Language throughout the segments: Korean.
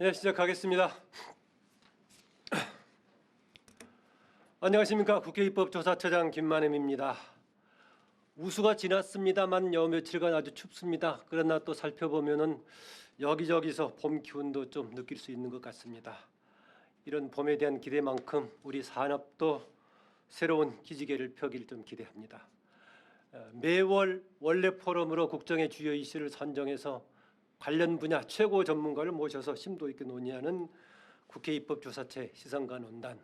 네, 시작하겠습니다. 안녕하십니까. 국회 입법조사처장 김만ем입니다. 우수가 지났습니다만 며칠간 아주 춥습니다. 그러나 또 살펴보면은 여기저기서 봄 기운도 좀 느낄 수 있는 것 같습니다. 이런 봄에 대한 기대만큼 우리 산업도 새로운 기지개를 펴길 좀 기대합니다. 매월 원래 포럼으로 국정의 주요 이슈를 선정해서 관련 분야 최고 전문가를 모셔서 심도 있게 논의하는 국회 입법조사체 시선과 논단.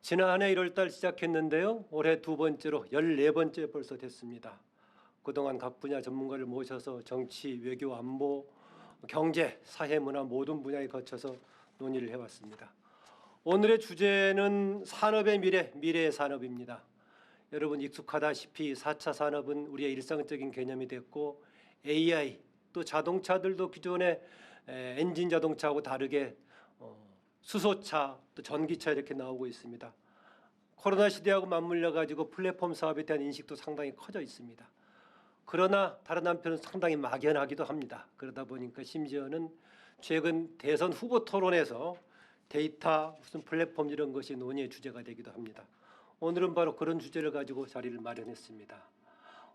지난해 1월달 시작했는데요. 올해 두 번째로 14번째 벌써 됐습니다. 그동안 각 분야 전문가를 모셔서 정치, 외교, 안보, 경제, 사회, 문화 모든 분야에 거쳐서 논의를 해왔습니다. 오늘의 주제는 산업의 미래, 미래의 산업입니다. 여러분 익숙하다시피 4차 산업은 우리의 일상적인 개념이 됐고 AI 또 자동차들도 기존의 엔진 자동차하고 다르게 수소차 또 전기차 이렇게 나오고 있습니다. 코로나 시대하고 맞물려 가지고 플랫폼 사업에 대한 인식도 상당히 커져 있습니다. 그러나 다른 한편은 상당히 막연하기도 합니다. 그러다 보니까 심지어는 최근 대선 후보 토론에서 데이터 무슨 플랫폼 이런 것이 논의의 주제가 되기도 합니다. 오늘은 바로 그런 주제를 가지고 자리를 마련했습니다.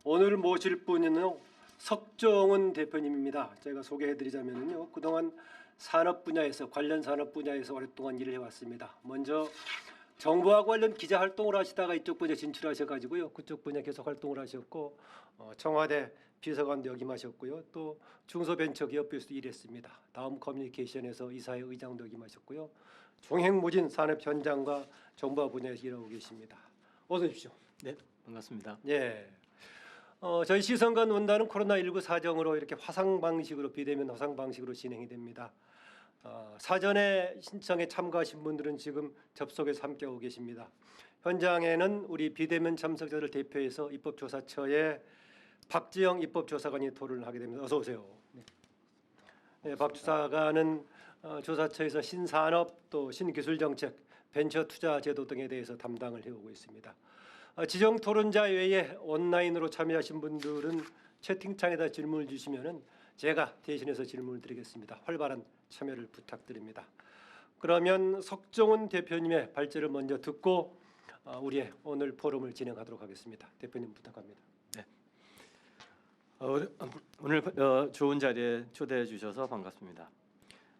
오늘 모실 분은 석정은 대표님입니다. 제가 소개해드리자면요, 그동안 산업 분야에서 관련 산업 분야에서 오랫동안 일을 해왔습니다. 먼저 정부와 관련 기자 활동을 하시다가 이쪽 분야 진출하셔가지고요, 그쪽 분야 계속 활동을 하셨고 청와대 비서관도 역임하셨고요, 또 중소벤처기업부에서도 일했습니다. 다음 커뮤니케이션에서 이사회 의장도 역임하셨고요, 종횡무진 산업 현장과 정부와 분야에서 일하고 계십니다. 어서 오십시오. 네, 반갑습니다. 예. 저희 시선과 논단은 코로나19 사정으로 이렇게 화상 방식으로 비대면 화상 방식으로 진행이 됩니다. 사전에 신청에 참가하신 분들은 지금 접속해서 함께하고 계십니다. 현장에는 우리 비대면 참석자를 대표해서 입법조사처의 박지영 입법조사관이 토론을 하게 됩니다. 어서 오세요. 네, 박 조사관은 조사처에서 신산업 또 신기술정책, 벤처투자 제도 등에 대해서 담당을 해오고 있습니다. 지정 토론자 외에 온라인으로 참여하신 분들은 채팅창에다 질문을 주시면은 제가 대신해서 질문을 드리겠습니다. 활발한 참여를 부탁드립니다. 그러면 석정은 대표님의 발제를 먼저 듣고 우리의 오늘 포럼을 진행하도록 하겠습니다. 대표님 부탁합니다. 네. 오늘 좋은 자리에 초대해 주셔서 반갑습니다.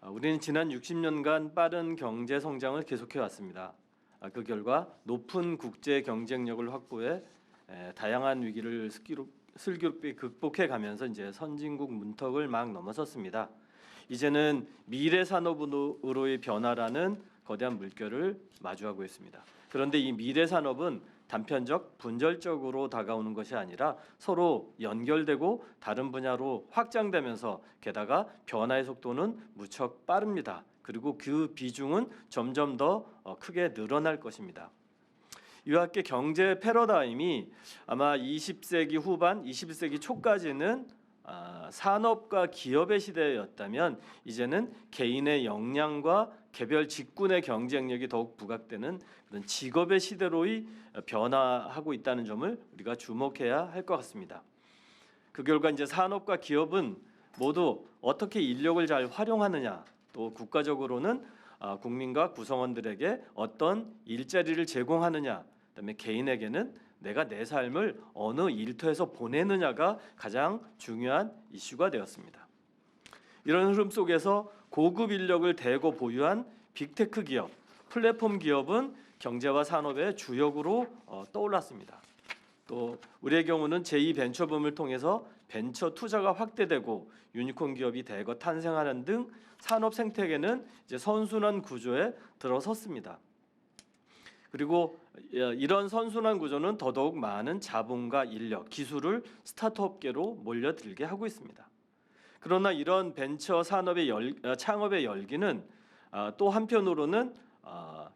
우리는 지난 60년간 빠른 경제 성장을 계속해 왔습니다. 그 결과 높은 국제 경쟁력을 확보해 다양한 위기를 슬기롭게 극복해 가면서 이제 선진국 문턱을 막 넘어섰습니다. 이제는 미래 산업으로의 변화라는 거대한 물결을 마주하고 있습니다. 그런데 이 미래 산업은 단편적, 분절적으로 다가오는 것이 아니라 서로 연결되고 다른 분야로 확장되면서 게다가 변화의 속도는 무척 빠릅니다. 그리고 그 비중은 점점 더 크게 늘어날 것입니다. 이와 함께 경제 패러다임이 아마 20세기 후반, 21세기 초까지는 산업과 기업의 시대였다면 이제는 개인의 역량과 개별 직군의 경쟁력이 더욱 부각되는 그런 직업의 시대로의 변화하고 있다는 점을 우리가 주목해야 할 것 같습니다. 그 결과 이제 산업과 기업은 모두 어떻게 인력을 잘 활용하느냐, 또 국가적으로는 국민과 구성원들에게 어떤 일자리를 제공하느냐, 그다음에 개인에게는 내가 내 삶을 어느 일터에서 보내느냐가 가장 중요한 이슈가 되었습니다. 이런 흐름 속에서 고급 인력을 대거 보유한 빅테크 기업, 플랫폼 기업은 경제와 산업의 주역으로 떠올랐습니다. 또 우리의 경우는 제2벤처붐을 통해서 벤처 투자가 확대되고 유니콘 기업이 대거 탄생하는 등 산업 생태계는 이제 선순환 구조에 들어섰습니다. 그리고 이런 선순환 구조는 더더욱 많은 자본과 인력, 기술을 스타트업계로 몰려들게 하고 있습니다. 그러나 이런 벤처 산업의 창업의 열기는 또 한편으로는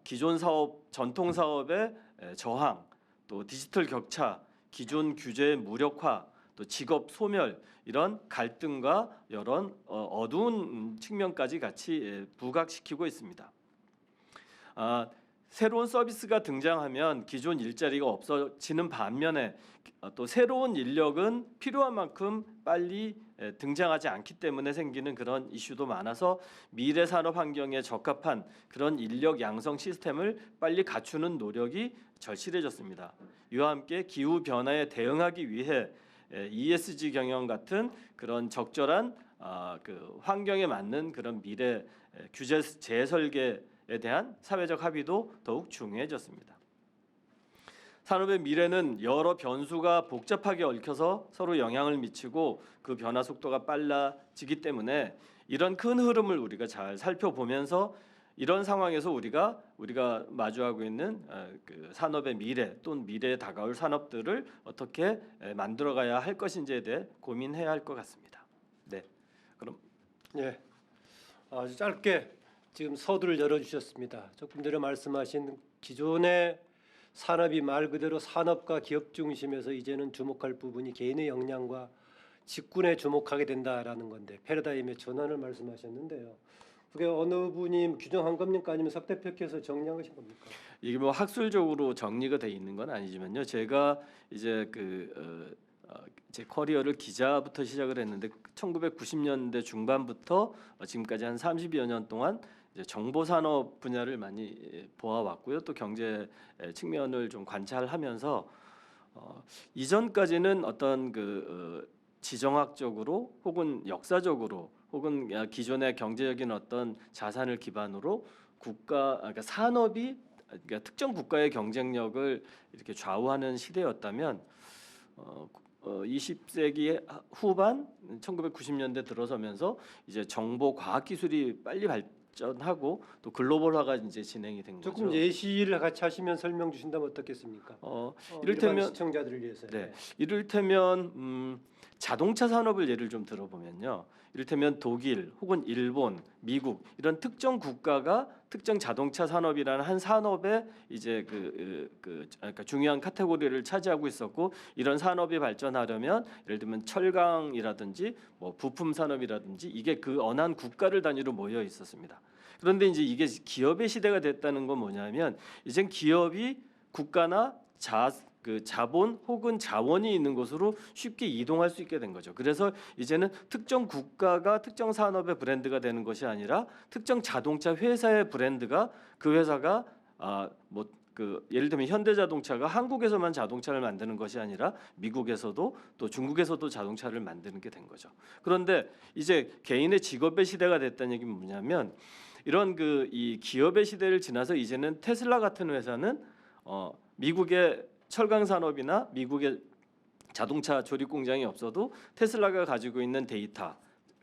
기존 사업, 전통 사업의 저항, 또 디지털 격차, 기존 규제의 무력화, 또 직업 소멸 이런 갈등과 여러 어두운 측면까지 같이 부각시키고 있습니다. 새로운 서비스가 등장하면 기존 일자리가 없어지는 반면에 또 새로운 인력은 필요한 만큼 빨리 등장하지 않기 때문에 생기는 그런 이슈도 많아서 미래 산업 환경에 적합한 그런 인력 양성 시스템을 빨리 갖추는 노력이 절실해졌습니다. 이와 함께 기후 변화에 대응하기 위해 ESG 경영 같은 그런 적절한 그 환경에 맞는 그런 미래 규제 재설계에 대한 사회적 합의도 더욱 중요해졌습니다. 산업의 미래는 여러 변수가 복잡하게 얽혀서 서로 영향을 미치고 그 변화 속도가 빨라지기 때문에 이런 큰 흐름을 우리가 잘 살펴보면서 이런 상황에서 우리가 마주하고 있는 그 산업의 미래 또는 미래에 다가올 산업들을 어떻게 만들어가야 할 것인지에 대해 고민해야 할 것 같습니다. 네, 그럼 예, 아주 짧게 지금 서두를 열어주셨습니다. 조금 전에 말씀하신 기존의 산업이 말 그대로 산업과 기업 중심에서 이제는 주목할 부분이 개인의 역량과 직군에 주목하게 된다라는 건데 패러다임의 전환을 말씀하셨는데요. 그게 어느 분이 규정한 겁니까? 아니면 석 대표께서 정리한 것인 겁니까? 이게 뭐 학술적으로 정리가 돼 있는 건 아니지만요. 제가 이제 제 커리어를 기자부터 시작을 했는데 1990년대 중반부터 지금까지 한 30여 년 동안 이제 정보 산업 분야를 많이 보아왔고요. 또 경제 측면을 좀 관찰하면서 이전까지는 어떤 지정학적으로 혹은 역사적으로 혹은 기존의 경제적인 어떤 자산을 기반으로 그러니까 산업이 그러니까 특정 국가의 경쟁력을 이렇게 좌우하는 시대였다면 20세기 후반 1990년대 들어서면서 이제 정보 과학 기술이 빨리 발전하고 또 글로벌화가 이제 진행이 된 거죠. 조금 예시를 같이 하시면 설명 주신다면 어떻겠습니까? 이를테면 일반 시청자들을 위해서. 네, 이를테면 자동차 산업을 예를 좀 들어보면요. 이를테면 독일 혹은 일본, 미국 이런 특정 국가가 특정 자동차 산업이라는 한 산업에 이제 그러니까 중요한 카테고리를 차지하고 있었고 이런 산업이 발전하려면 예를 들면 철강이라든지 뭐 부품 산업이라든지 이게 그 어느 한 국가를 단위로 모여 있었습니다. 그런데 이제 이게 기업의 시대가 됐다는 건 뭐냐면 이젠 기업이 국가나 자본 혹은 자원이 있는 곳으로 쉽게 이동할 수 있게 된 거죠. 그래서 이제는 특정 국가가 특정 산업의 브랜드가 되는 것이 아니라 특정 자동차 회사의 브랜드가 그 회사가 예를 들면 현대자동차가 한국에서만 자동차를 만드는 것이 아니라 미국에서도 또 중국에서도 자동차를 만드는 게 된 거죠. 그런데 이제 개인의 직업의 시대가 됐다는 얘기는 뭐냐면 이런 이 기업의 시대를 지나서 이제는 테슬라 같은 회사는 미국의 철강 산업이나 미국의 자동차 조립 공장이 없어도 테슬라가 가지고 있는 데이터,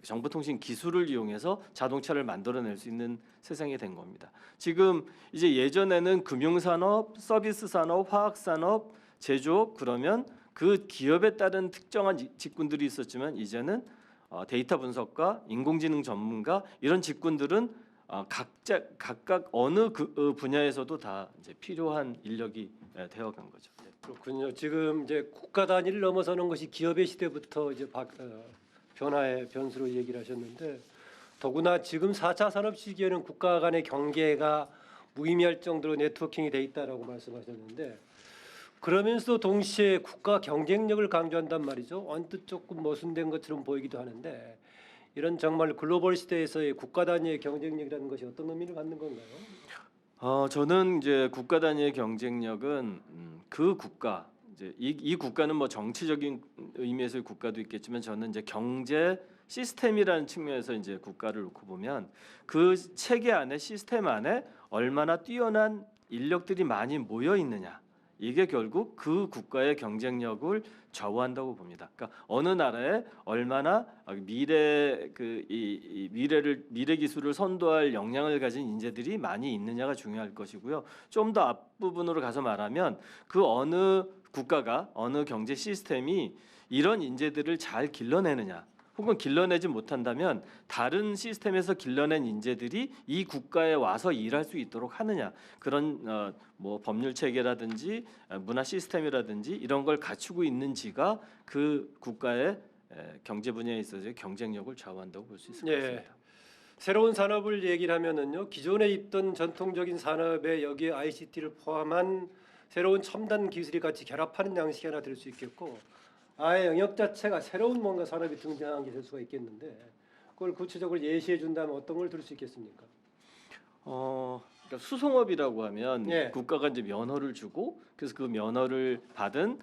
정보통신 기술을 이용해서 자동차를 만들어낼 수 있는 세상이 된 겁니다. 지금 이제 예전에는 금융산업, 서비스 산업, 화학 산업, 제조업 그러면 그 기업에 따른 특정한 직군들이 있었지만 이제는 데이터 분석가, 인공지능 전문가 이런 직군들은 각각 어느 분야에서도 다 이제 필요한 인력이 되어간 거죠. 네. 그렇군요. 지금 이제 국가 단위를 넘어서는 것이 기업의 시대부터 이제 변화의 변수로 얘기를 하셨는데 더구나 지금 4차 산업 시기에는 국가 간의 경계가 무의미할 정도로 네트워킹이 돼 있다라고 말씀하셨는데 그러면서 동시에 국가 경쟁력을 강조한단 말이죠. 언뜻 조금 모순된 것처럼 보이기도 하는데 이런 정말 글로벌 시대에서의 국가 단위의 경쟁력이라는 것이 어떤 의미를 갖는 건가요? 저는 이제 국가 단위의 경쟁력은 그 국가 이제 이 국가는 뭐 정치적인 의미에서의 국가도 있겠지만 저는 이제 경제 시스템이라는 측면에서 이제 국가를 놓고 보면 그 체계 안에 시스템 안에 얼마나 뛰어난 인력들이 많이 모여 있느냐 이게 결국 그 국가의 경쟁력을 좌우한다고 봅니다. 그러니까 어느 나라에 얼마나 미래 미래 기술을 선도할 역량을 가진 인재들이 많이 있느냐가 중요할 것이고요. 좀 더 앞부분으로 가서 말하면 그 어느 국가가 어느 경제 시스템이 이런 인재들을 잘 길러내느냐. 혹은 길러내지 못한다면 다른 시스템에서 길러낸 인재들이 이 국가에 와서 일할 수 있도록 하느냐 그런 뭐 법률 체계라든지 문화 시스템이라든지 이런 걸 갖추고 있는지가 그 국가의 경제 분야에 있어서 경쟁력을 좌우한다고 볼 수 있을 것 같습니다. 새로운 산업을 얘기를 하면은요, 기존에 있던 전통적인 산업에 여기에 ICT를 포함한 새로운 첨단 기술이 같이 결합하는 양식이 하나 될 수 있겠고, 아예 영역 자체가 새로운 뭔가 산업이 등장한 게 될 수가 있겠는데, 그걸 구체적으로 예시해 준다면 어떤 걸 들 수 있겠습니까? 그러니까 수송업이라고 하면 예. 국가가 이제 면허를 주고 그래서 그 면허를 받은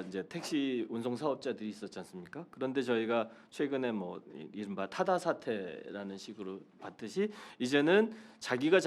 이제 택시 운송 사업자들이 있었지 않습니까? 그런데 저희가 최근에 뭐 이른바 타다 사태라는 식으로 봤듯이 이제는 자기가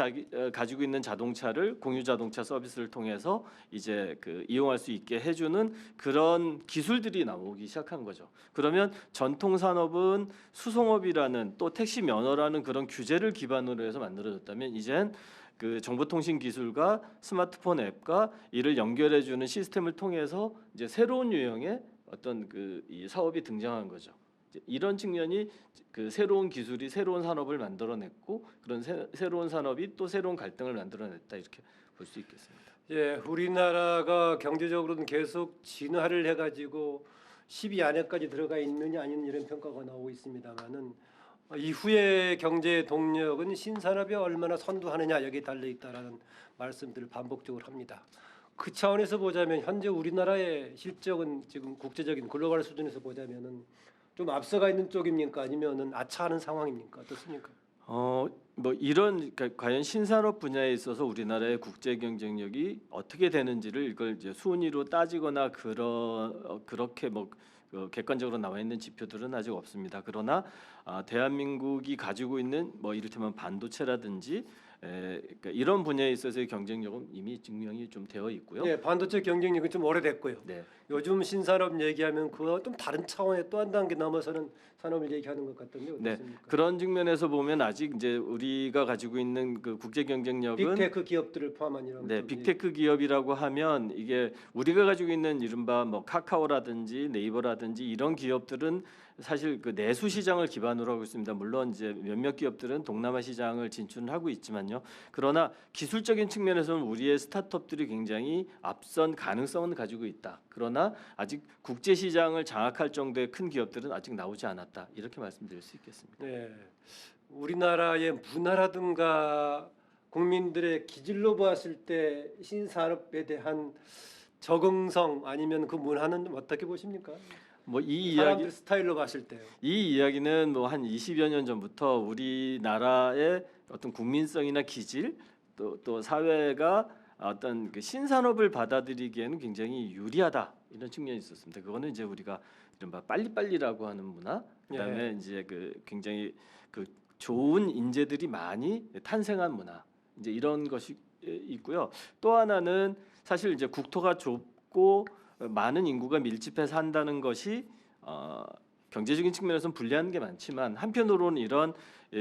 가지고 있는 자동차를 공유 자동차 서비스를 통해서 이제 그 이용할 수 있게 해주는 그런 기술들이 나오기 시작한 거죠. 그러면 전통 산업은 수송업이라는 또 택시 면허라는 그런 규제를 기반으로 해서 만들어졌다면 이젠 그 정보통신 기술과 스마트폰 앱과 이를 연결해주는 시스템을 통해서 이제 새로운 유형의 어떤 그 이 사업이 등장한 거죠. 이제 이런 측면이 그 새로운 기술이 새로운 산업을 만들어냈고 그런 새로운 산업이 또 새로운 갈등을 만들어냈다 이렇게 볼 수 있겠습니다. 예, 우리나라가 경제적으로는 계속 진화를 해가지고 10위 안에까지 들어가 있느냐 아니면 이런 평가가 나오고 있습니다만은 이후의 경제 동력은 신산업이 얼마나 선도하느냐 여기에 달려 있다라는 말씀들을 반복적으로 합니다. 그 차원에서 보자면 현재 우리나라의 실적은 지금 국제적인 글로벌 수준에서 보자면은 좀 앞서가 있는 쪽입니까 아니면은 아차하는 상황입니까 어떻습니까? 뭐 이런 그러니까 과연 신산업 분야에 있어서 우리나라의 국제 경쟁력이 어떻게 되는지를 이걸 이제 순위로 따지거나 그렇게 뭐 객관적으로 나와 있는 지표들은 아직 없습니다. 그러나 대한민국이 가지고 있는 뭐 이를테면 반도체라든지 그러니까 이런 분야에 있어서의 경쟁력은 이미 증명이 좀 되어 있고요. 예, 반도체 경쟁력은 좀 오래됐고요. 네. 요즘 신산업 얘기하면 그와 좀 다른 차원의 또 한 단계 넘어서는 산업을 얘기하는 것 같던데 네, 어떻습니까? 그런 측면에서 보면 아직 이제 우리가 가지고 있는 그 국제 경쟁력은 빅테크 기업들을 포함한 이런 네, 좀 빅테크 기업이라고 하면 이게 우리가 가지고 있는 이른바 뭐 카카오라든지 네이버라든지 이런 기업들은 사실 그 내수 시장을 기반으로 하고 있습니다. 물론 이제 몇몇 기업들은 동남아 시장을 진출을 하고 있지만요. 그러나 기술적인 측면에서는 우리의 스타트업들이 굉장히 앞선 가능성은 가지고 있다. 그러나 아직 국제 시장을 장악할 정도의 큰 기업들은 아직 나오지 않았다. 이렇게 말씀드릴 수 있겠습니다. 네, 우리나라의 문화라든가 국민들의 기질로 보았을 때 신산업에 대한 적응성 아니면 그 문화는 좀 어떻게 보십니까? 뭐 이 사람들 이야기 스타일로 봤을 때요. 이 이야기는 뭐 한 20여 년 전부터 우리나라의 어떤 국민성이나 기질 또 사회가 어떤 그 신산업을 받아들이기에는 굉장히 유리하다 이런 측면이 있었습니다. 그거는 이제 우리가 이른바 빨리빨리라고 하는 문화, 그다음에 이제 그 굉장히 그 좋은 인재들이 많이 탄생한 문화, 이제 이런 것이 있고요. 또 하나는 사실 이제 국토가 좁고 많은 인구가 밀집해서 한다는 것이 경제적인 측면에서는 불리한 게 많지만 한편으로는 이런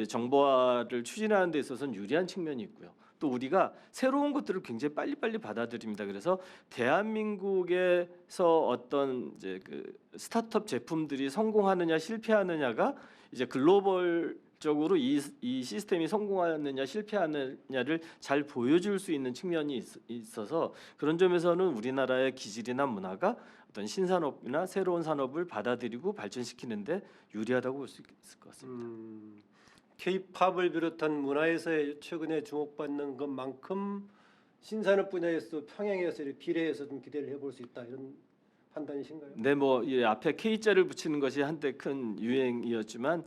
정보화를 추진하는 데 있어서는 유리한 측면이 있고요. 또 우리가 새로운 것들을 굉장히 빨리빨리 받아들입니다. 그래서 대한민국에서 어떤 이제 그 스타트업 제품들이 성공하느냐 실패하느냐가 이제 글로벌적으로 이 시스템이 성공하느냐 실패하느냐를 잘 보여줄 수 있는 측면이 있어서 그런 점에서는 우리나라의 기질이나 문화가 어떤 신산업이나 새로운 산업을 받아들이고 발전시키는데 유리하다고 볼 수 있을 것 같습니다. K-팝을 비롯한 문화에서의 최근에 주목받는 것만큼 신산업 분야에서 평양에서 비례해서 좀 기대를 해볼 수 있다 이런 판단이신가요? 네, 뭐 이 앞에 K자를 붙이는 것이 한때 큰 유행이었지만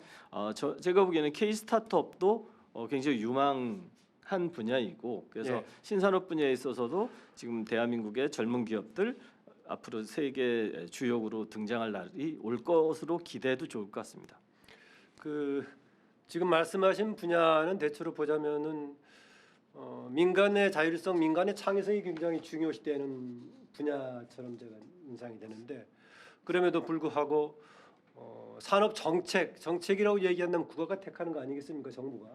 제가 보기에는 K 스타트업도 굉장히 유망한 분야이고 그래서 예. 신산업 분야에 있어서도 지금 대한민국의 젊은 기업들 앞으로 세계 주역으로 등장할 날이 올 것으로 기대해도 좋을 것 같습니다. 그 지금 말씀하신 분야는 대체로 보자면은 민간의 자율성, 민간의 창의성이 굉장히 중요시되는 분야처럼 제가 인상이 되는데 그럼에도 불구하고 산업 정책이라고 얘기한다면 국가가 택하는 거 아니겠습니까 정부가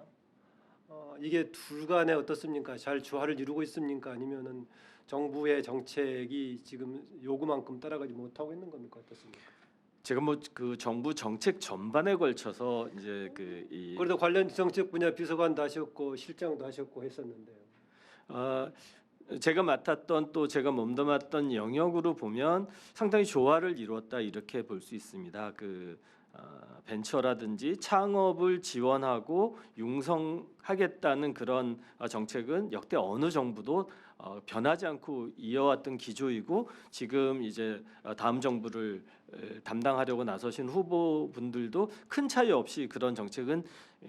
이게 둘 간에 어떻습니까? 잘 조화를 이루고 있습니까? 아니면은 정부의 정책이 지금 요구만큼 따라가지 못하고 있는 겁니까? 어떻습니까? 제가 뭐 그 정부 정책 전반에 걸쳐서 이제 그래도 관련 정책 분야 비서관도 하셨고 실장도 하셨고 했었는데요. 제가 맡았던 또 제가 몸담았던 영역으로 보면 상당히 조화를 이루었다 이렇게 볼 수 있습니다. 벤처라든지 창업을 지원하고 융성하겠다는 그런 정책은 역대 어느 정부도 변하지 않고 이어왔던 기조이고 지금 이제 다음 정부를 담당하려고 나서신 후보분들도 큰 차이 없이 그런 정책은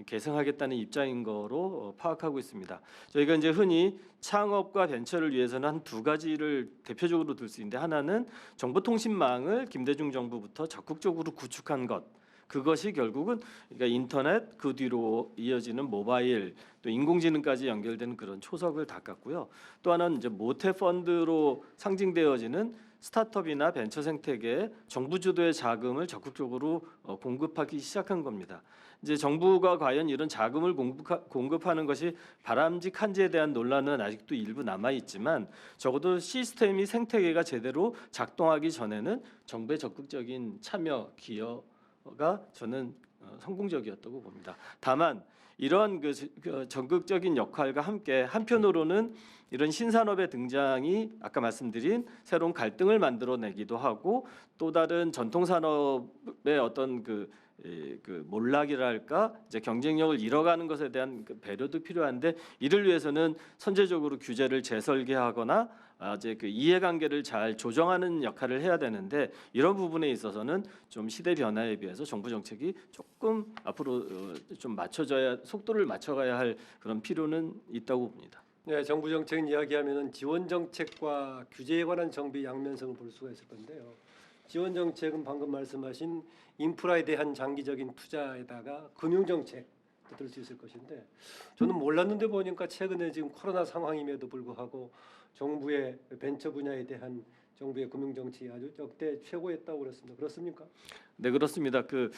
계승하겠다는 입장인 거로 파악하고 있습니다. 저희가 이제 흔히 창업과 벤처를 위해서는 한 두 가지를 대표적으로 들 수 있는데 하나는 정보통신망을 김대중 정부부터 적극적으로 구축한 것. 그것이 결국은 그러니까 인터넷 그 뒤로 이어지는 모바일 또 인공지능까지 연결되는 그런 초석을 닦았고요. 또 하나는 이제 모태 펀드로 상징되어지는 스타트업이나 벤처 생태계에 정부 주도의 자금을 적극적으로 공급하기 시작한 겁니다. 이제 정부가 과연 이런 자금을 공급하는 것이 바람직한지에 대한 논란은 아직도 일부 남아 있지만 적어도 시스템이 생태계가 제대로 작동하기 전에는 정부의 적극적인 참여 기여가 저는 성공적이었다고 봅니다. 다만 이런 그 적극적인 역할과 함께 한편으로는 이런 신산업의 등장이 아까 말씀드린 새로운 갈등을 만들어내기도 하고 또 다른 전통 산업의 어떤 그 몰락이랄까 이제 경쟁력을 잃어가는 것에 대한 그 배려도 필요한데 이를 위해서는 선제적으로 규제를 재설계하거나 이제 그 이해관계를 잘 조정하는 역할을 해야 되는데 이런 부분에 있어서는 좀 시대 변화에 비해서 정부 정책이 조금 앞으로 좀 맞춰져야 속도를 맞춰가야 할 그런 필요는 있다고 봅니다. 네, 정부 정책 이야기하면은 지원 정책과 규제에 관한 정비 양면성을 볼 수가 있을 건데요. 지원 정책은 방금 말씀하신 인프라에 대한 장기적인 투자에다가 금융 정책도 들 수 있을 것인데 저는 몰랐는데 보니까 최근에 지금 코로나 상황임에도 불구하고 정부의 벤처 분야에 대한 정부의 금융 정책이 아주 역대 최고였다고 그랬습니다. 그렇습니까? 네, 그렇습니다. 그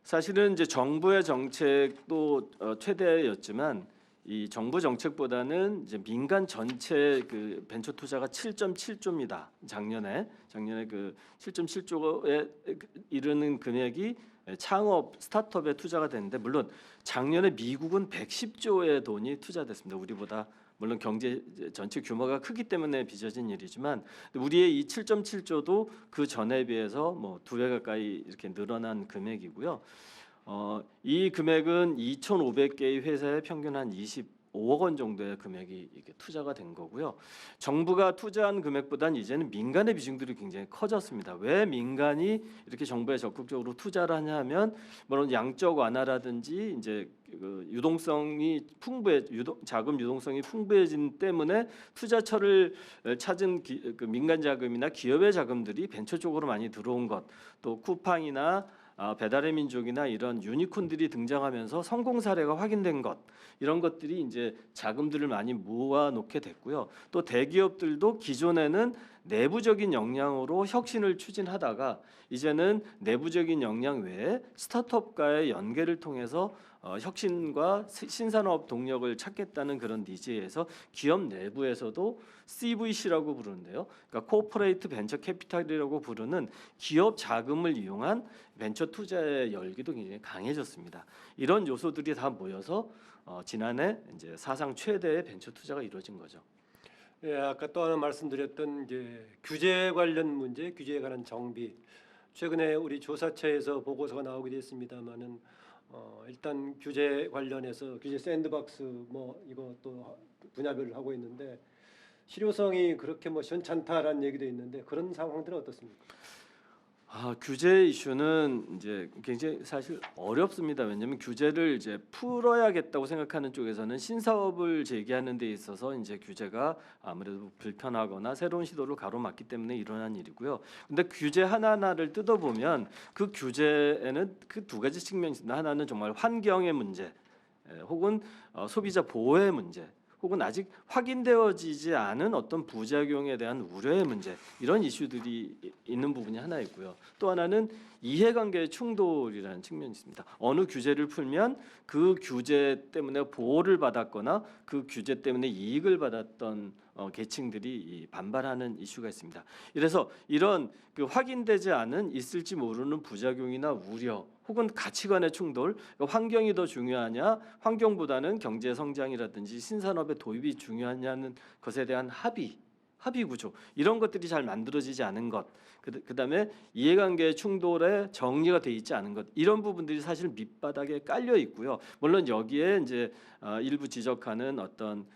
사실은 이제 정부의 정책도 최대였지만 이 정부 정책보다는 이제 민간 전체 그 벤처 투자가 7.7조입니다. 작년에 그 7.7조에 이르는 금액이 창업 스타트업에 투자가 됐는데 물론 작년에 미국은 110조의 돈이 투자됐습니다. 우리보다 물론 경제 전체 규모가 크기 때문에 빚어진 일이지만 우리의 이 7.7조도 그 전에 비해서 뭐 2배 가까이 이렇게 늘어난 금액이고요. 이 금액은 2,500개의 회사에 평균 한 25억 원 정도의 금액이 이게 투자가 된 거고요. 정부가 투자한 금액보다는 이제는 민간의 비중들이 굉장히 커졌습니다. 왜 민간이 이렇게 정부에 적극적으로 투자를 하냐면 물론 양적 완화라든지 이제 그 유동성이 자금 유동성이 풍부해진 때문에 투자처를 찾은 그 민간 자금이나 기업의 자금들이 벤처 쪽으로 많이 들어온 것, 또 쿠팡이나 배달의 민족이나 이런 유니콘들이 등장하면서 성공 사례가 확인된 것 이런 것들이 이제 자금들을 많이 모아놓게 됐고요. 또 대기업들도 기존에는 내부적인 역량으로 혁신을 추진하다가 이제는 내부적인 역량 외에 스타트업과의 연계를 통해서 혁신과 신산업 동력을 찾겠다는 그런 니즈에서 기업 내부에서도 CVC라고 부르는데요. 그러니까 코퍼레이트 벤처 캐피탈이라고 부르는 기업 자금을 이용한 벤처 투자의 열기도 굉장히 강해졌습니다. 이런 요소들이 다 모여서 지난해 이제 사상 최대의 벤처 투자가 이루어진 거죠. 예, 아까 또 하나 말씀드렸던 이제 규제 관련 문제, 규제에 관한 정비. 최근에 우리 조사처에서 보고서가 나오게 됐습니다만은 일단 규제 관련해서 규제 샌드박스 뭐 이것도 분야별로 하고 있는데 실효성이 그렇게 뭐 시원찮다라는 얘기도 있는데 그런 상황들은 어떻습니까? 규제 이슈는 이제 굉장히 사실 어렵습니다. 왜냐하면 규제를 이제 풀어야겠다고 생각하는 쪽에서는 신사업을 제기하는 데 있어서 이제 규제가 아무래도 불편하거나 새로운 시도를 가로막기 때문에 일어난 일이고요. 근데 규제 하나하나를 뜯어보면 그 규제에는 그 두 가지 측면이 있습니다. 하나는 정말 환경의 문제, 혹은 소비자 보호의 문제. 혹은 아직 확인되어지지 않은 어떤 부작용에 대한 우려의 문제 이런 이슈들이 있는 부분이 하나 있고요. 또 하나는 이해관계의 충돌이라는 측면이 있습니다. 어느 규제를 풀면 그 규제 때문에 보호를 받았거나 그 규제 때문에 이익을 받았던 계층들이 반발하는 이슈가 있습니다. 이래서 이런 그 확인되지 않은 있을지 모르는 부작용이나 우려 혹은 가치관의 충돌, 환경이 더 중요하냐, 환경보다는 경제 성장이라든지 신산업의 도입이 중요하냐는 것에 대한 합의, 합의 구조 이런 것들이 잘 만들어지지 않은 것, 그다음에 이해관계 충돌에 정리가 돼 있지 않은 것 이런 부분들이 사실 밑바닥에 깔려 있고요. 물론 여기에 이제 일부 지적하는 어떤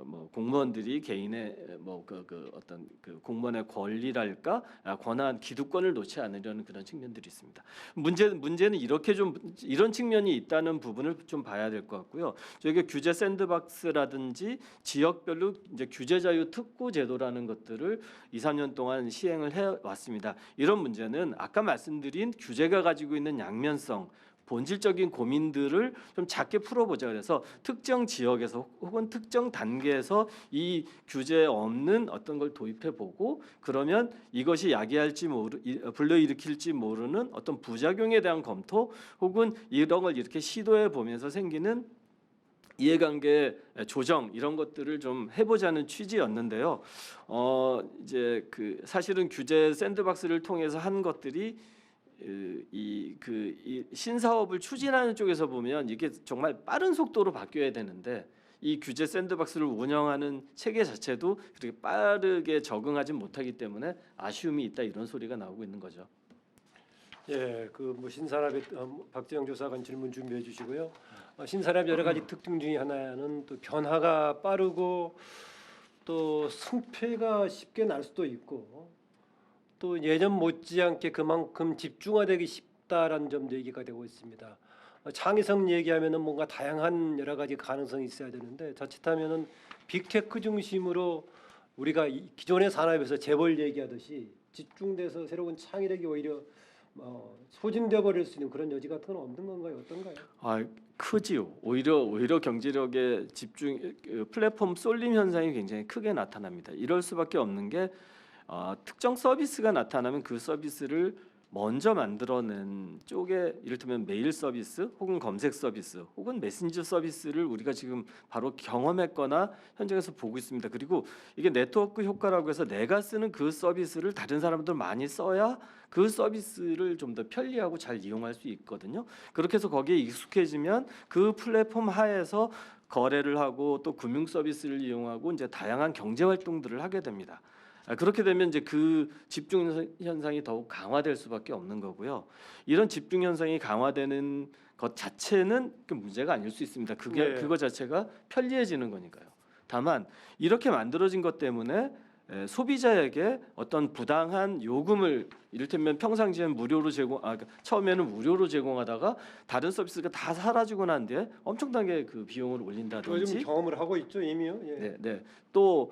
뭐 공무원들이 개인의 뭐 그 어떤 그 공무원의 권리랄까 권한 기득권을 놓지 않으려는 그런 측면들이 있습니다. 문제는 이렇게 좀 이런 측면이 있다는 부분을 좀 봐야 될 것 같고요. 저희가 규제 샌드박스라든지 지역별로 이제 규제 자유 특구 제도라는 것들을 2, 3년 동안 시행을 해 왔습니다. 이런 문제는 아까 말씀드린 규제가 가지고 있는 양면성 본질적인 고민들을 좀 작게 풀어보자. 그래서 특정 지역에서 혹은 특정 단계에서 이 규제 없는 어떤 걸 도입해보고 그러면 이것이 야기할지 불러일으킬지 모르는 어떤 부작용에 대한 검토 혹은 이런 걸 이렇게 시도해 보면서 생기는 이해관계 조정 이런 것들을 좀 해보자는 취지였는데요. 이제 그 사실은 규제 샌드박스를 통해서 한 것들이 이 신사업을 추진하는 쪽에서 보면 이게 정말 빠른 속도로 바뀌어야 되는데 이 규제 샌드박스를 운영하는 체계 자체도 그렇게 빠르게 적응하지 못하기 때문에 아쉬움이 있다 이런 소리가 나오고 있는 거죠. 예, 그 뭐 신산업의 박재영 조사관 질문 준비해 주시고요. 신산업 여러 가지 특징 중에 하나는 또 변화가 빠르고 또 승패가 쉽게 날 수도 있고 또 예전 못지않게 그만큼 집중화되기 쉽다라는 점도 얘기가 되고 있습니다. 창의성 얘기하면은 뭔가 다양한 여러 가지 가능성이 있어야 되는데 자칫하면은 빅테크 중심으로 우리가 기존의 산업에서 재벌 얘기하듯이 집중돼서 새로운 창의력이 오히려 소진돼 버릴 수 있는 그런 여지 같은 건 없는 건가요? 어떤가요? 크지요. 오히려 경제력의 집중 플랫폼 쏠림 현상이 굉장히 크게 나타납니다. 이럴 수밖에 없는 게 특정 서비스가 나타나면 그 서비스를 먼저 만들어낸 쪽에 이를테면 메일 서비스 혹은 검색 서비스 혹은 메신저 서비스를 우리가 지금 바로 경험했거나 현장에서 보고 있습니다. 그리고 이게 네트워크 효과라고 해서 내가 쓰는 그 서비스를 다른 사람들 많이 써야 그 서비스를 좀 더 편리하고 잘 이용할 수 있거든요. 그렇게 해서 거기에 익숙해지면 그 플랫폼 하에서 거래를 하고 또 금융 서비스를 이용하고 이제 다양한 경제 활동들을 하게 됩니다. 그렇게 되면 이제 그 집중 현상이 더욱 강화될 수밖에 없는 거고요. 이런 집중 현상이 강화되는 것 자체는 그 문제가 아닐 수 있습니다. 네. 그거 자체가 편리해지는 거니까요. 다만 이렇게 만들어진 것 때문에 소비자에게 어떤 부당한 요금을 이를테면 평상시엔 무료로 처음에는 무료로 제공하다가 다른 서비스가 다 사라지고 난 뒤에 엄청나게 그 비용을 올린다든지 요즘 경험을 하고 있죠 이미요. 예. 네. 또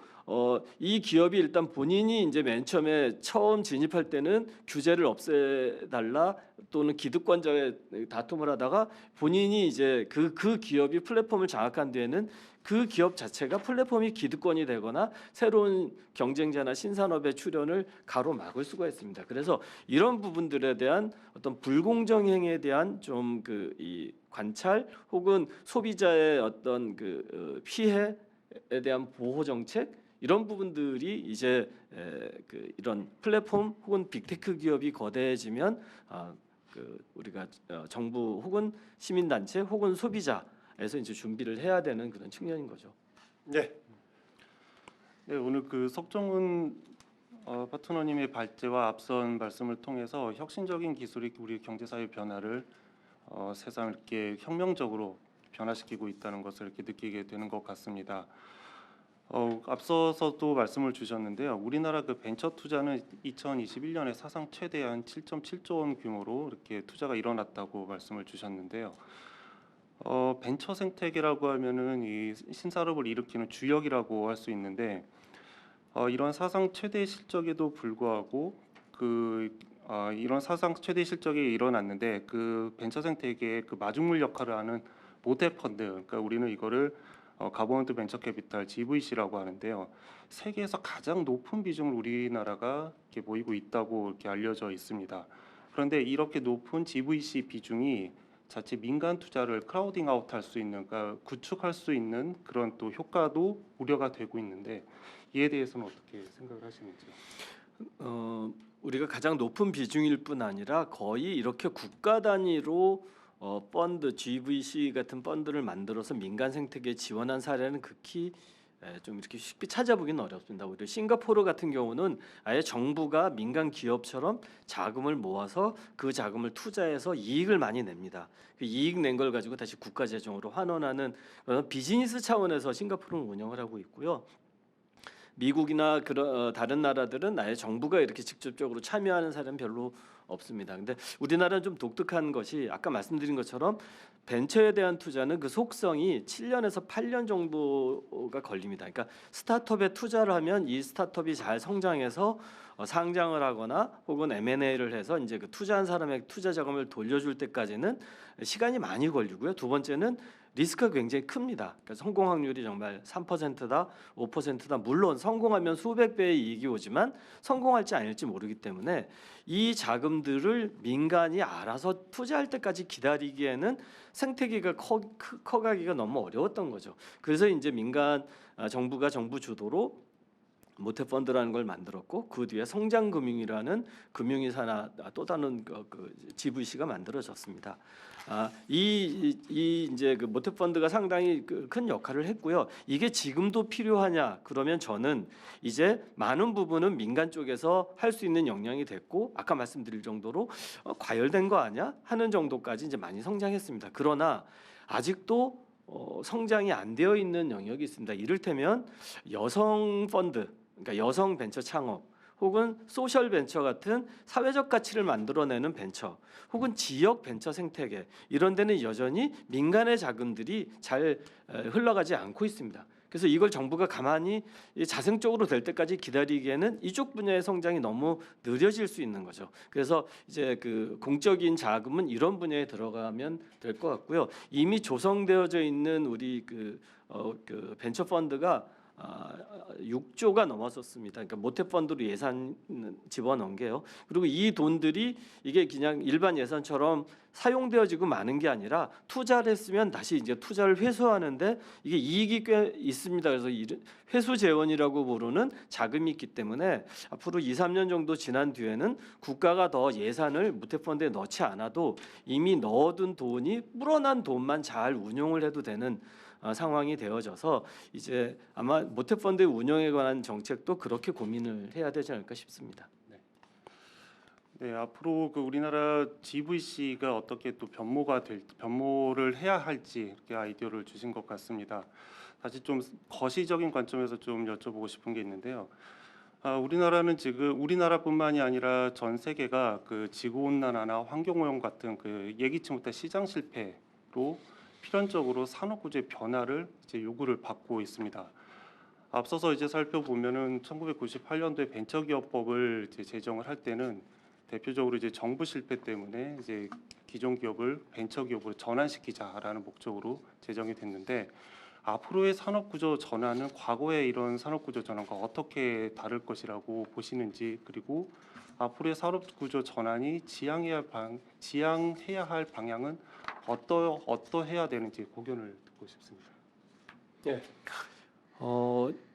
이 기업이 일단 본인이 이제 맨 처음에 처음 진입할 때는 규제를 없애달라 또는 기득권자의 다툼을 하다가 본인이 이제 그 기업이 플랫폼을 장악한 뒤에는 그 기업 자체가 플랫폼이 기득권이 되거나 새로운 경쟁자나 신산업의 출현을 가로막을 수가 있습니다. 그래서 이런 부분들에 대한 어떤 불공정 행위에 대한 좀 이 관찰 혹은 소비자의 어떤 피해에 대한 보호 정책 이런 부분들이 이제 이런 플랫폼 혹은 빅테크 기업이 거대해지면 우리가 정부 혹은 시민단체 혹은 소비자에서 이제 준비를 해야 되는 그런 측면인 거죠. 네. 네, 오늘 그 석정훈 파트너님의 발제와 앞선 말씀을 통해서 혁신적인 기술이 우리 경제사회 변화를 세상을 이렇게 혁명적으로 변화시키고 있다는 것을 이렇게 느끼게 되는 것 같습니다. 앞서서도 말씀을 주셨는데요. 우리나라 그 벤처 투자는 2021년에 사상 최대한 7.7조 원 규모로 이렇게 투자가 일어났다고 말씀을 주셨는데요. 벤처 생태계라고 하면은 이 신산업을 일으키는 주역이라고 할 수 있는데 이런 사상 최대 실적에도 불구하고 이런 사상 최대 실적이 일어났는데 그 벤처 생태계의 그 마중물 역할을 하는 모태 펀드, 그러니까 우리는 이거를 가버넌트 벤처 캐피탈 GVC라고 하는데요. 세계에서 가장 높은 비중을 우리나라가 이렇게 보이고 있다고 이렇게 알려져 있습니다. 그런데 이렇게 높은 GVC 비중이 자칫 민간 투자를 크라우딩 아웃할 수 있는, 그러니까 구축할 수 있는 그런 또 효과도 우려가 되고 있는데 이에 대해서는 어떻게 생각을 하시는지요? 우리가 가장 높은 비중일 뿐 아니라 거의 이렇게 국가 단위로 펀드 GVC 같은 펀드를 만들어서 민간 생태계에 지원한 사례는 극히 좀 이렇게 쉽게 찾아보기는 어렵습니다. 오히려 싱가포르 같은 경우는 아예 정부가 민간 기업처럼 자금을 모아서 그 자금을 투자해서 이익을 많이 냅니다. 그 이익 낸 걸 가지고 다시 국가 재정으로 환원하는 그런 비즈니스 차원에서 싱가포르는 운영을 하고 있고요. 미국이나 그런 다른 나라들은 아예 정부가 이렇게 직접적으로 참여하는 사례는 별로 없습니다. 근데 우리나라는 좀 독특한 것이 아까 말씀드린 것처럼 벤처에 대한 투자는 그 속성이 7년에서 8년 정도가 걸립니다. 그러니까 스타트업에 투자를 하면 이 스타트업이 잘 성장해서 상장을 하거나 혹은 M&A를 해서 이제 그 투자한 사람의 투자 자금을 돌려줄 때까지는 시간이 많이 걸리고요. 두 번째는 리스크가 굉장히 큽니다. 그러니까 성공 확률이 정말 3%다, 5%다. 물론 성공하면 수백 배의 이익이 오지만 성공할지 아닐지 모르기 때문에 이 자금들을 민간이 알아서 투자할 때까지 기다리기에는 생태계가 커가기가 너무 어려웠던 거죠. 그래서 이제 정부가 정부 주도로 모태펀드라는 걸 만들었고 그 뒤에 성장금융이라는 금융위 산하 또 다른 그 GVC가 만들어졌습니다. 이 이제 그 모태펀드가 상당히 큰 역할을 했고요. 이게 지금도 필요하냐? 그러면 저는 이제 많은 부분은 민간 쪽에서 할 수 있는 역량이 됐고 아까 말씀드릴 정도로 과열된 거 아니야? 하는 정도까지 이제 많이 성장했습니다. 그러나 아직도 성장이 안 되어 있는 영역이 있습니다. 이를테면 여성 펀드, 그러니까 여성 벤처 창업, 혹은 소셜 벤처 같은 사회적 가치를 만들어내는 벤처, 혹은 지역 벤처 생태계 이런 데는 여전히 민간의 자금들이 잘 흘러가지 않고 있습니다. 그래서 이걸 정부가 가만히 자생적으로 될 때까지 기다리기에는 이쪽 분야의 성장이 너무 느려질 수 있는 거죠. 그래서 이제 그 공적인 자금은 이런 분야에 들어가면 될 것 같고요. 이미 조성되어져 있는 우리 그 벤처 펀드가 6조가 넘었었습니다. 그러니까 모태펀드로 예산 집어넣은 게요. 그리고 이 돈들이 이게 그냥 일반 예산처럼 사용되어지고 마는 게 아니라 투자를 했으면 다시 이제 투자를 회수하는데 이게 이익이 꽤 있습니다. 그래서 회수 재원이라고 부르는 자금이 있기 때문에 앞으로 2, 3년 정도 지난 뒤에는 국가가 더 예산을 모태펀드에 넣지 않아도 이미 넣어둔 돈이 불어난 돈만 잘 운용을 해도 되는 상황이 되어져서 이제 아마 모태펀드 운영에 관한 정책도 그렇게 고민을 해야 되지 않을까 싶습니다. 네, 앞으로 그 우리나라 GVC가 어떻게 또 변모를 해야 할지 이렇게 아이디어를 주신 것 같습니다. 다시 좀 거시적인 관점에서 좀 여쭤보고 싶은 게 있는데요. 우리나라는 지금 우리나라뿐만이 아니라 전 세계가 그 지구 온난화나 환경 오염 같은 그 예기치 못한 시장 실패로 필연적으로 산업 구조의 변화를 이제 요구를 받고 있습니다. 앞서서 이제 살펴보면은 1998년도에 벤처기업법을 이제 제정을 할 때는 대표적으로 이제 정부 실패 때문에 이제 기존 기업을 벤처기업으로 전환시키자라는 목적으로 제정이 됐는데 앞으로의 산업 구조 전환은 과거의 이런 산업 구조 전환과 어떻게 다를 것이라고 보시는지, 그리고 앞으로의 산업 구조 전환이 지향해야 할 방향은 어떠해야 되는지 고견을 듣고 싶습니다. 예.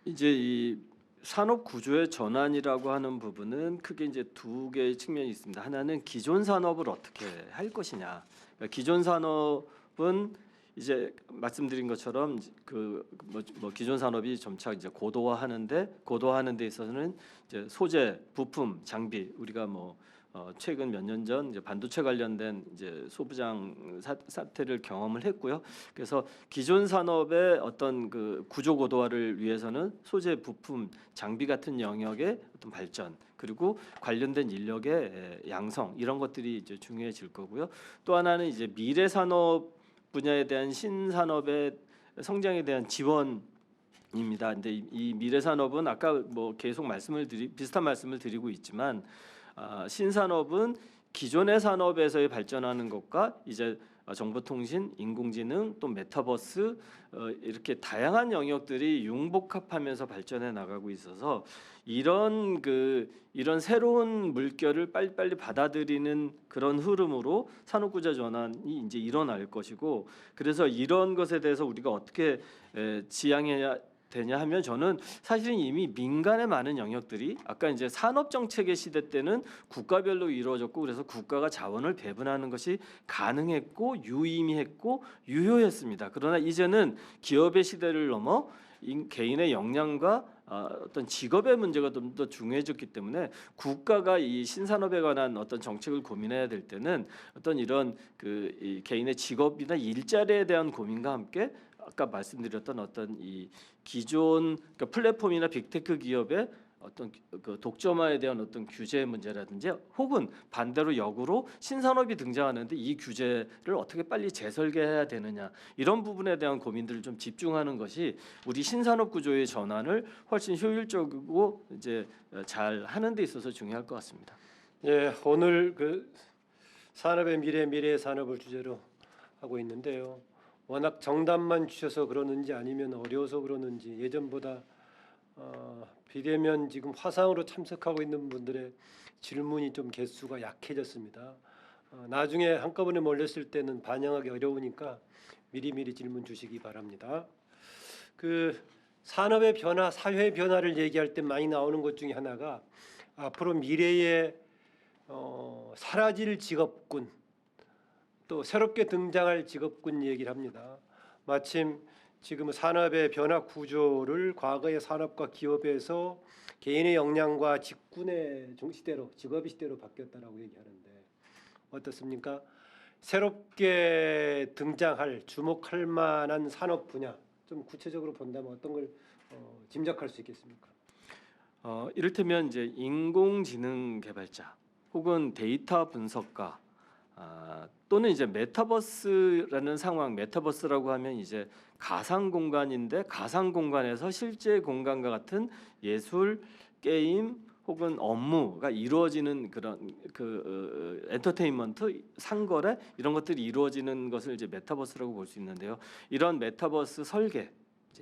이제 이 산업 구조의 전환이라고 하는 부분은 크게 이제 두 개의 측면이 있습니다. 하나는 기존 산업을 어떻게 할 것이냐. 그러니까 기존 산업은 이제 말씀드린 것처럼 기존 산업이 점차 이제 고도화하는 데 있어서는 이제 소재, 부품, 장비 우리가 최근 몇 년 전 이제 반도체 관련된 이제 소부장 사태를 경험을 했고요. 그래서 기존 산업의 어떤 그 구조 고도화를 위해서는 소재, 부품, 장비 같은 영역의 어떤 발전 그리고 관련된 인력의 양성 이런 것들이 이제 중요해질 거고요. 또 하나는 이제 미래 산업 분야에 대한 신산업의 성장에 대한 지원입니다. 근데 이 미래 산업은 아까 계속 비슷한 말씀을 드리고 있지만 신산업은 기존의 산업에서의 발전하는 것과 이제 정보통신, 인공지능, 또 메타버스 이렇게 다양한 영역들이 융복합하면서 발전해 나가고 있어서 이런 새로운 물결을 빨리빨리 받아들이는 그런 흐름으로 산업구조 전환이 이제 일어날 것이고, 그래서 이런 것에 대해서 우리가 어떻게 지향해야 되냐 하면 저는 사실은 이미 민간의 많은 영역들이 아까 이제 산업 정책의 시대 때는 국가별로 이루어졌고 그래서 국가가 자원을 배분하는 것이 가능했고 유의미했고 유효했습니다. 그러나 이제는 기업의 시대를 넘어 개인의 역량과 어떤 직업의 문제가 좀 더 중요해졌기 때문에 국가가 이 신산업에 관한 어떤 정책을 고민해야 될 때는 어떤 이런 이 개인의 직업이나 일자리에 대한 고민과 함께 아까 말씀드렸던 어떤 이 기존 그러니까 플랫폼이나 빅테크 기업의 어떤 그 독점화에 대한 어떤 규제 문제라든지 혹은 반대로 역으로 신산업이 등장하는데 이 규제를 어떻게 빨리 재설계해야 되느냐 이런 부분에 대한 고민들을 좀 집중하는 것이 우리 신산업 구조의 전환을 훨씬 효율적이고 이제 잘 하는 데 있어서 중요할 것 같습니다. 예, 오늘 그 산업의 미래의 산업을 주제로 하고 있는데요. 워낙 정답만 주셔서 그러는지 아니면 어려워서 그러는지 예전보다 비대면 지금 화상으로 참석하고 있는 분들의 질문이 좀 개수가 약해졌습니다. 나중에 한꺼번에 몰렸을 때는 반영하기 어려우니까 미리미리 질문 주시기 바랍니다. 그 산업의 변화, 사회의 변화를 얘기할 때 많이 나오는 것 중에 하나가 앞으로 미래에 사라질 직업군 또 새롭게 등장할 직업군 얘기를 합니다. 마침 지금 산업의 변화 구조를 과거의 산업과 기업에서 개인의 역량과 직군의 시대로 직업의 시대로 바뀌었다라고 얘기하는데 어떻습니까? 새롭게 등장할 주목할 만한 산업 분야 좀 구체적으로 본다면 어떤 걸 짐작할 수 있겠습니까? 이를테면 이제 인공지능 개발자 혹은 데이터 분석가 또는 이제 메타버스라는 상황, 메타버스라고 하면 이제 가상 공간인데 가상 공간에서 실제 공간과 같은 예술, 게임 혹은 업무가 이루어지는 그런 엔터테인먼트, 상거래 이런 것들이 이루어지는 것을 이제 메타버스라고 볼 수 있는데요. 이런 메타버스 설계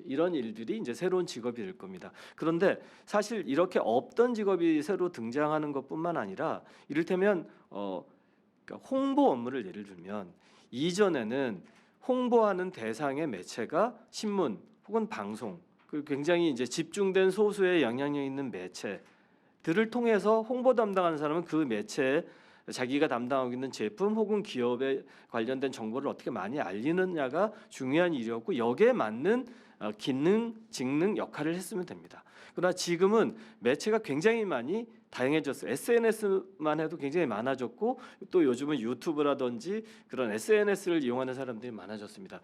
이런 일들이 이제 새로운 직업이 될 겁니다. 그런데 사실 이렇게 없던 직업이 새로 등장하는 것뿐만 아니라 이를테면 그러니까 홍보 업무를 예를 들면 이전에는 홍보하는 대상의 매체가 신문 혹은 방송 그 굉장히 이제 집중된 소수의 영향력 있는 매체들을 통해서 홍보 담당하는 사람은 그 매체에 자기가 담당하고 있는 제품 혹은 기업에 관련된 정보를 어떻게 많이 알리느냐가 중요한 일이었고 여기에 맞는 기능, 직능 역할을 했으면 됩니다. 그러나 지금은 매체가 굉장히 많이 다양해졌어요. SNS만 해도 굉장히 많아졌고 또 요즘은 유튜브라든지 그런 SNS를 이용하는 사람들이 많아졌습니다.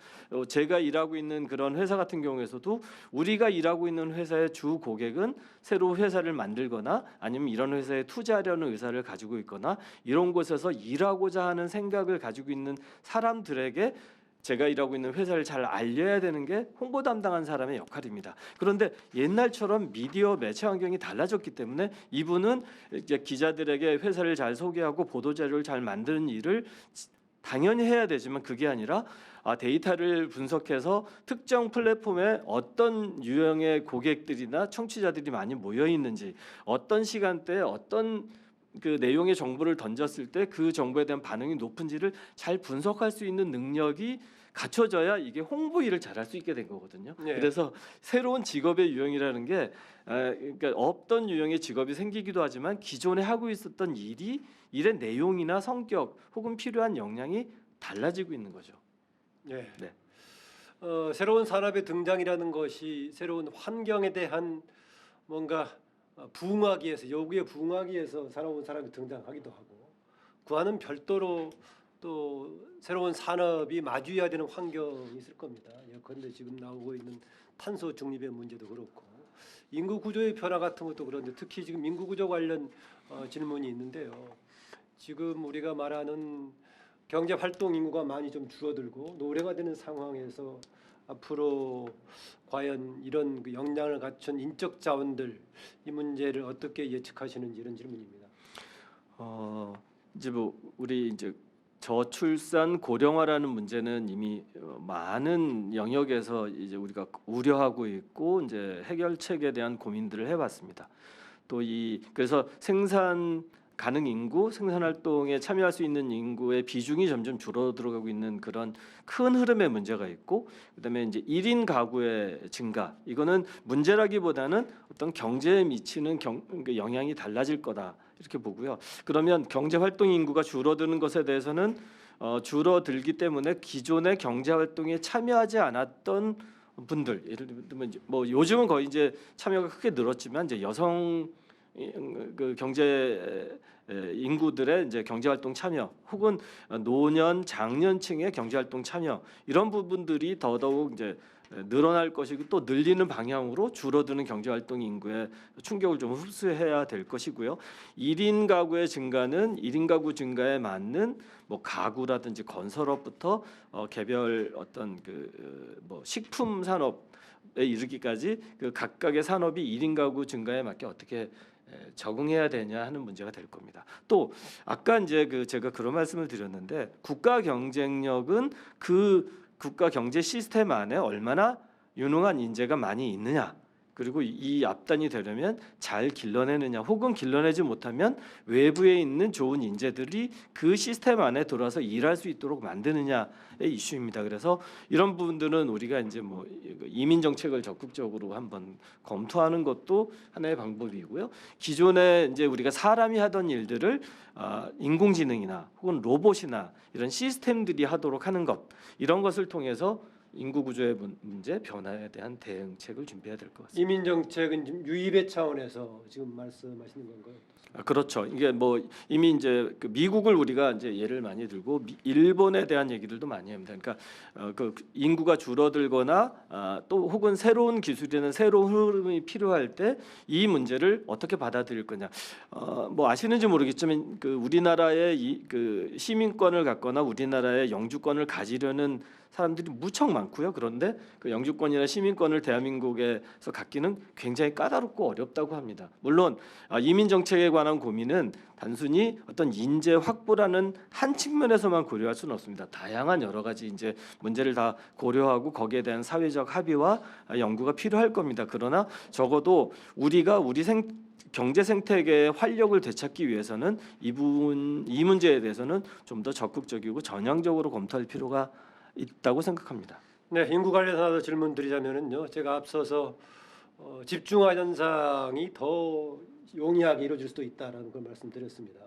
제가 일하고 있는 그런 회사 같은 경우에서도 우리가 일하고 있는 회사의 주 고객은 새로 회사를 만들거나 아니면 이런 회사에 투자하려는 의사를 가지고 있거나 이런 곳에서 일하고자 하는 생각을 가지고 있는 사람들에게 제가 일하고 있는 회사를 잘 알려야 되는 게 홍보 담당한 사람의 역할입니다. 그런데 옛날처럼 미디어 매체 환경이 달라졌기 때문에 이분은 이제 기자들에게 회사를 잘 소개하고 보도 자료를 잘 만드는 일을 당연히 해야 되지만 그게 아니라 데이터를 분석해서 특정 플랫폼에 어떤 유형의 고객들이나 청취자들이 많이 모여 있는지 어떤 시간대에 어떤 그 내용의 정보를 던졌을 때 그 정보에 대한 반응이 높은지를 잘 분석할 수 있는 능력이 갖춰져야 이게 홍보 일을 잘할 수 있게 된 거거든요. 네. 그래서 새로운 직업의 유형이라는 게 그러니까 없던 유형의 직업이 생기기도 하지만 기존에 하고 있었던 일의 내용이나 성격 혹은 필요한 역량이 달라지고 있는 거죠. 네. 네. 새로운 산업의 등장이라는 것이 새로운 환경에 대한 뭔가 부응하기 위해서 요구에 부응하기 위해서 새로운 사람이 등장하기도 하고 그와는 별도로 또 새로운 산업이 마주해야 되는 환경이 있을 겁니다. 예컨대 지금 나오고 있는 탄소 중립의 문제도 그렇고 인구 구조의 변화 같은 것도 그런데 특히 지금 인구 구조 관련 질문이 있는데요. 지금 우리가 말하는 경제 활동 인구가 많이 좀 줄어들고 노령화되는 상황에서 앞으로 과연 이런 그 역량을 갖춘 인적 자원들 이 문제를 어떻게 예측하시는지 이런 질문입니다. 이제 뭐 우리 이제 저출산 고령화라는 문제는 이미 많은 영역에서 이제 우리가 우려하고 있고 이제 해결책에 대한 고민들을 해봤습니다. 또 그래서 생산 가능 인구, 생산 활동에 참여할 수 있는 인구의 비중이 점점 줄어들어가고 있는 그런 큰 흐름의 문제가 있고, 그다음에 이제 1인 가구의 증가, 이거는 문제라기보다는 어떤 경제에 미치는 영향이 달라질 거다 이렇게 보고요. 그러면 경제 활동 인구가 줄어드는 것에 대해서는 줄어들기 때문에 기존의 경제 활동에 참여하지 않았던 분들 예를 들면 이제 뭐 요즘은 거의 이제 참여가 크게 늘었지만 이제 여성 그 경제 인구들의 이제 경제 활동 참여 혹은 노년 장년층의 경제 활동 참여 이런 부분들이 더더욱 이제 늘어날 것이고 또 늘리는 방향으로 줄어드는 경제 활동 인구의 충격을 좀 흡수해야 될 것이고요. 1인 가구의 증가는 1인 가구 증가에 맞는 뭐 가구라든지 건설업부터 개별 어떤 그 뭐 식품 산업에 이르기까지 그 각각의 산업이 1인 가구 증가에 맞게 어떻게 적응해야 되냐 하는 문제가 될 겁니다. 또 아까 이제 그 제가 그런 말씀을 드렸는데 국가 경쟁력은 그 국가 경제 시스템 안에 얼마나 유능한 인재가 많이 있느냐 그리고 이 앞단이 되려면 잘 길러내느냐 혹은 길러내지 못하면 외부에 있는 좋은 인재들이 그 시스템 안에 들어와서 일할 수 있도록 만드느냐의 이슈입니다. 그래서 이런 부분들은 우리가 이제 뭐 이민 정책을 적극적으로 한번 검토하는 것도 하나의 방법이고요. 기존에 이제 우리가 사람이 하던 일들을 인공지능이나 혹은 로봇이나 이런 시스템들이 하도록 하는 것 이런 것을 통해서 인구 구조의 문제 변화에 대한 대응책을 준비해야 될 것 같습니다. 이민 정책은 지금 유입의 차원에서 지금 말씀하시는 건가요? 그렇죠. 이게 뭐 이미 이제 그 미국을 우리가 이제 예를 많이 들고 일본에 대한 얘기들도 많이 합니다. 그러니까 그 인구가 줄어들거나 또 혹은 새로운 기술이나 새로운 흐름이 필요할 때 이 문제를 어떻게 받아들일 거냐. 뭐 아시는지 모르겠지만 그 우리나라의 그 시민권을 갖거나 우리나라의 영주권을 가지려는 사람들이 무척 많고요. 그런데 그 영주권이나 시민권을 대한민국에서 갖기는 굉장히 까다롭고 어렵다고 합니다. 물론 이민 정책에 관한 고민은 단순히 어떤 인재 확보라는 한 측면에서만 고려할 수는 없습니다. 다양한 여러 가지 이제 문제를 다 고려하고 거기에 대한 사회적 합의와 연구가 필요할 겁니다. 그러나 적어도 우리가 경제 생태계의 활력을 되찾기 위해서는 이 문제에 대해서는 좀 더 적극적이고 전향적으로 검토할 필요가 있다고 생각합니다. 네, 인구 관련해서 질문 드리자면은요. 제가 앞서서 집중화 현상이 더 용이하게 이루어질 수도 있다라는 걸 말씀드렸습니다.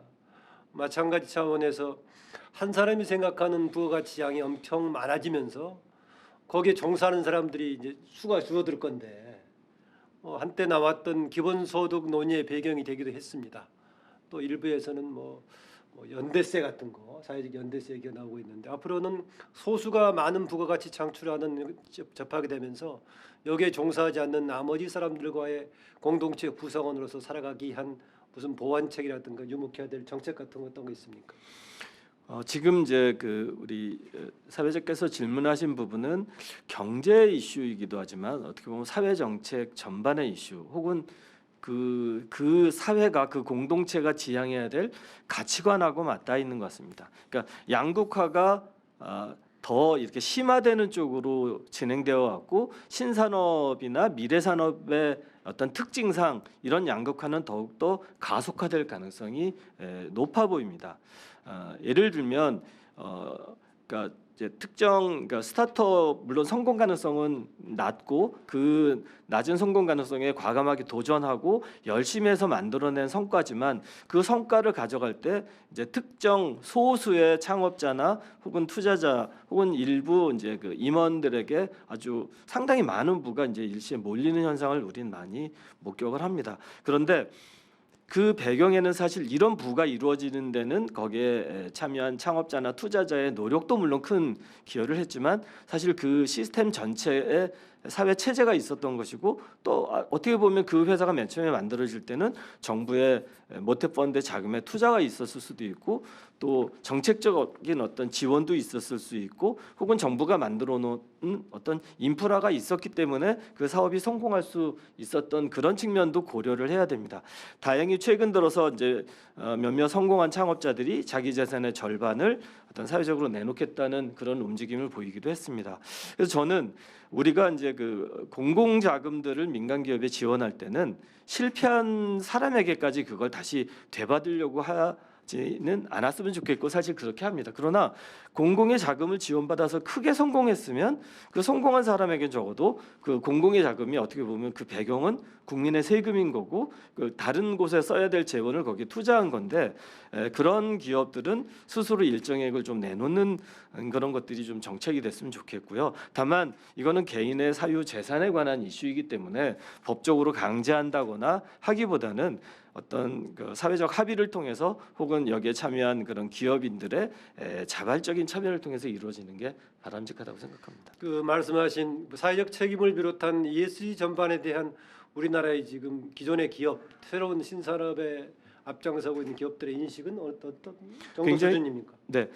마찬가지 차원에서 한 사람이 생각하는 부가가치 양이 엄청 많아지면서 거기에 종사하는 사람들이 이제 수가 줄어들 건데 한때 나왔던 기본소득 논의의 배경이 되기도 했습니다. 또 일부에서는 뭐 연대세 같은 거 사회적 연대세 얘기가 나오고 있는데 앞으로는 소수가 많은 부가가치 창출하는 접하게 되면서 여기에 종사하지 않는 나머지 사람들과의 공동체 구성원으로서 살아가기 위한 무슨 보완책이라든가 유목해야 될 정책 같은 거 어떤 거 있습니까? 지금 이제 그 우리 사회자께서 질문하신 부분은 경제 이슈이기도 하지만 어떻게 보면 사회 정책 전반의 이슈 혹은 그 사회가 그 공동체가 지향해야 될 가치관하고 맞닿아 있는 것 같습니다. 그러니까 양극화가 더 이렇게 심화되는 쪽으로 진행되어 왔고 신산업이나 미래산업의 어떤 특징상 이런 양극화는 더욱더 가속화될 가능성이 높아 보입니다. 예를 들면 그러니까 이제 그러니까 스타트업 물론 성공 가능성은 낮고 그 낮은 성공 가능성에 과감하게 도전하고 열심히 해서 만들어낸 성과지만 그 성과를 가져갈 때 이제 특정 소수의 창업자나 혹은 투자자 혹은 일부 이제 그 임원들에게 아주 상당히 많은 부가 이제 일시에 몰리는 현상을 우리는 많이 목격을 합니다. 그런데 그 배경에는 사실 이런 부가 이루어지는 데는 거기에 참여한 창업자나 투자자의 노력도 물론 큰 기여를 했지만 사실 그 시스템 전체에 사회 체제가 있었던 것이고 또 어떻게 보면 그 회사가 맨 처음에 만들어질 때는 정부의 모태펀드 자금의 투자가 있었을 수도 있고 또 정책적인 어떤 지원도 있었을 수 있고 혹은 정부가 만들어 놓은 어떤 인프라가 있었기 때문에 그 사업이 성공할 수 있었던 그런 측면도 고려를 해야 됩니다. 다행히 최근 들어서 이제 몇몇 성공한 창업자들이 자기 재산의 절반을 어떤 사회적으로 내놓겠다는 그런 움직임을 보이기도 했습니다. 그래서 저는 우리가 이제 그 공공 자금들을 민간 기업에 지원할 때는 실패한 사람에게까지 그걸 다시 되받으려고 지는 않았으면 좋겠고 사실 그렇게 합니다. 그러나 공공의 자금을 지원받아서 크게 성공했으면 그 성공한 사람에게 적어도 그 공공의 자금이 어떻게 보면 그 배경은 국민의 세금인 거고 그 다른 곳에 써야 될 재원을 거기에 투자한 건데 그런 기업들은 스스로 일정액을 좀 내놓는 그런 것들이 좀 정책이 됐으면 좋겠고요. 다만 이거는 개인의 사유 재산에 관한 이슈이기 때문에 법적으로 강제한다거나 하기보다는 어떤 그 사회적 합의를 통해서 혹은 여기에 참여한 그런 기업인들의 자발적인 참여를 통해서 이루어지는 게 바람직하다고 생각합니다. 그 말씀하신 사회적 책임을 비롯한 ESG 전반에 대한 우리나라의 지금 기존의 기업, 새로운 신산업에 앞장서고 있는 기업들의 인식은 어떤 정도 굉장히- 수준입니까? 네,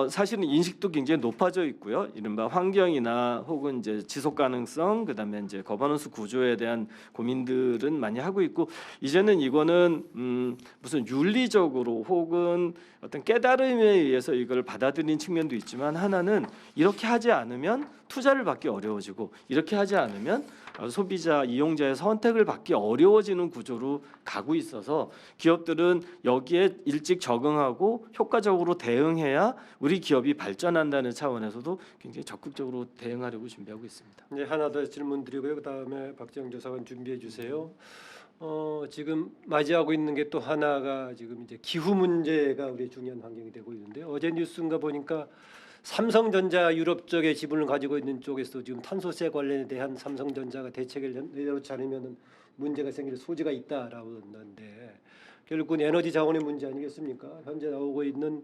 사실은 인식도 굉장히 높아져 있고요. 이른바 환경이나 혹은 이제 지속 가능성, 그다음에 이제 거버넌스 구조에 대한 고민들은 많이 하고 있고 이제는 이거는 무슨 윤리적으로 혹은 어떤 깨달음에 의해서 이걸 받아들인 측면도 있지만 하나는 이렇게 하지 않으면 투자를 받기 어려워지고 이렇게 하지 않으면 소비자 이용자의 선택을 받기 어려워지는 구조로 가고 있어서 기업들은 여기에 일찍 적응하고 효과적으로 대응해야 우리 기업이 발전한다는 차원에서도 굉장히 적극적으로 대응하려고 준비하고 있습니다. 이제 하나 더 질문 드리고요. 그다음에 박재영 조사관 준비해 주세요. 지금 맞이하고 있는 게 또 하나가 지금 이제 기후 문제가 우리 중요한 환경이 되고 있는데 어제 뉴스인가 보니까 삼성전자 유럽 쪽에 지분을 가지고 있는 쪽에서 지금 탄소세 관련에 대한 삼성전자가 대책을 내놓지 않으면 문제가 생길 소지가 있다라고 했는데 결국은 에너지 자원의 문제 아니겠습니까? 현재 나오고 있는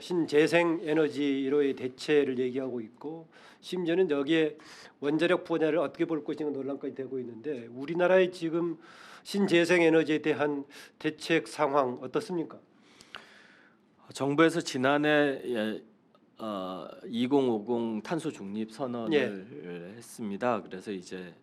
신재생 에너지로의 대체를 얘기하고 있고 심지어는 여기에 원자력 분야를 어떻게 볼 것인가 논란까지 되고 있는데 우리나라의 지금 신재생 에너지에 대한 대책 상황 어떻습니까? 정부에서 지난해 2050 탄소 중립 선언을 했습니다. 그래서 이제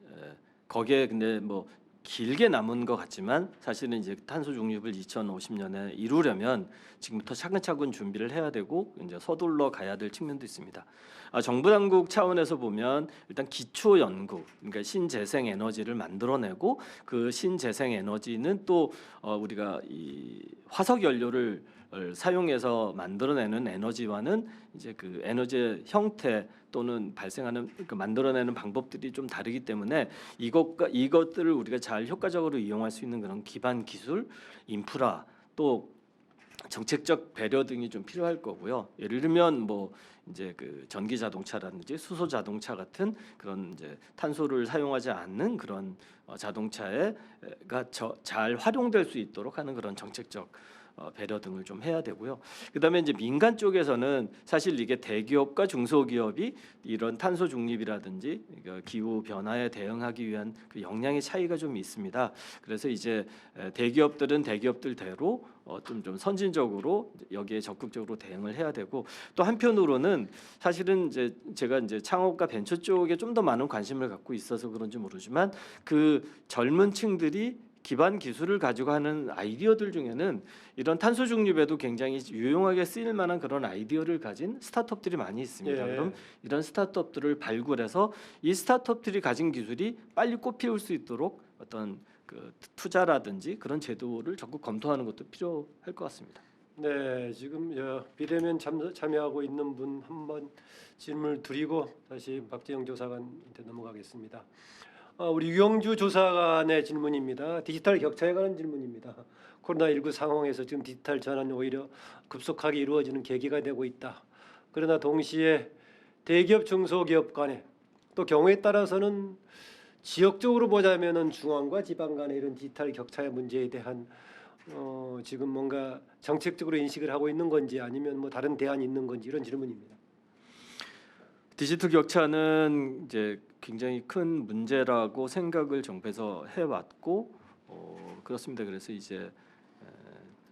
거기에 근데 뭐 길게 남은 것 같지만 사실은 이제 탄소 중립을 2050년에 이루려면 지금부터 차근차근 준비를 해야 되고 이제 서둘러 가야 될 측면도 있습니다. 정부 당국 차원에서 보면 일단 기초 연구, 그러니까 신재생 에너지를 만들어내고 그 신재생 에너지는 또 우리가 이 화석 연료를 사용해서 만들어내는 에너지와는 이제 그 에너지의 형태 또는 발생하는 그 만들어내는 방법들이 좀 다르기 때문에 이것들을 우리가 잘 효과적으로 이용할 수 있는 그런 기반 기술, 인프라 또 정책적 배려 등이 좀 필요할 거고요. 예를 들면 뭐 이제 그 전기 자동차라든지 수소 자동차 같은 그런 이제 탄소를 사용하지 않는 그런 자동차가 잘 활용될 수 있도록 하는 그런 정책적 배려 등을 좀 해야 되고요. 그다음에 이제 민간 쪽에서는 사실 이게 대기업과 중소기업이 이런 탄소 중립이라든지 기후 변화에 대응하기 위한 그 역량의 차이가 좀 있습니다. 그래서 이제 대기업들은 대기업들대로 좀 선진적으로 여기에 적극적으로 대응을 해야 되고 또 한편으로는 사실은 이제 제가 이제 창업과 벤처 쪽에 좀 더 많은 관심을 갖고 있어서 그런지 모르지만 그 젊은 층들이 기반 기술을 가지고 하는 아이디어들 중에는 이런 탄소 중립에도 굉장히 유용하게 쓰일 만한 그런 아이디어를 가진 스타트업들이 많이 있습니다. 예. 그럼 이런 스타트업들을 발굴해서 이 스타트업들이 가진 기술이 빨리 꽃피울 수 있도록 어떤 그 투자라든지 그런 제도를 적극 검토하는 것도 필요할 것 같습니다. 네, 지금 비대면 참여하고 있는 분 한번 질문을 드리고 다시 박재영 조사관한테 넘어가겠습니다. 우리 유영주 조사관의 질문입니다. 디지털 격차에 관한 질문입니다. 코로나19 상황에서 지금 디지털 전환이 오히려 급속하게 이루어지는 계기가 되고 있다. 그러나 동시에 대기업, 중소기업 간에 또 경우에 따라서는 지역적으로 보자면은 중앙과 지방 간의 이런 디지털 격차의 문제에 대한 지금 뭔가 정책적으로 인식을 하고 있는 건지 아니면 뭐 다른 대안이 있는 건지 이런 질문입니다. 디지털 격차는 이제 굉장히 큰 문제라고 생각을 정부에서 해왔고 그렇습니다. 그래서 이제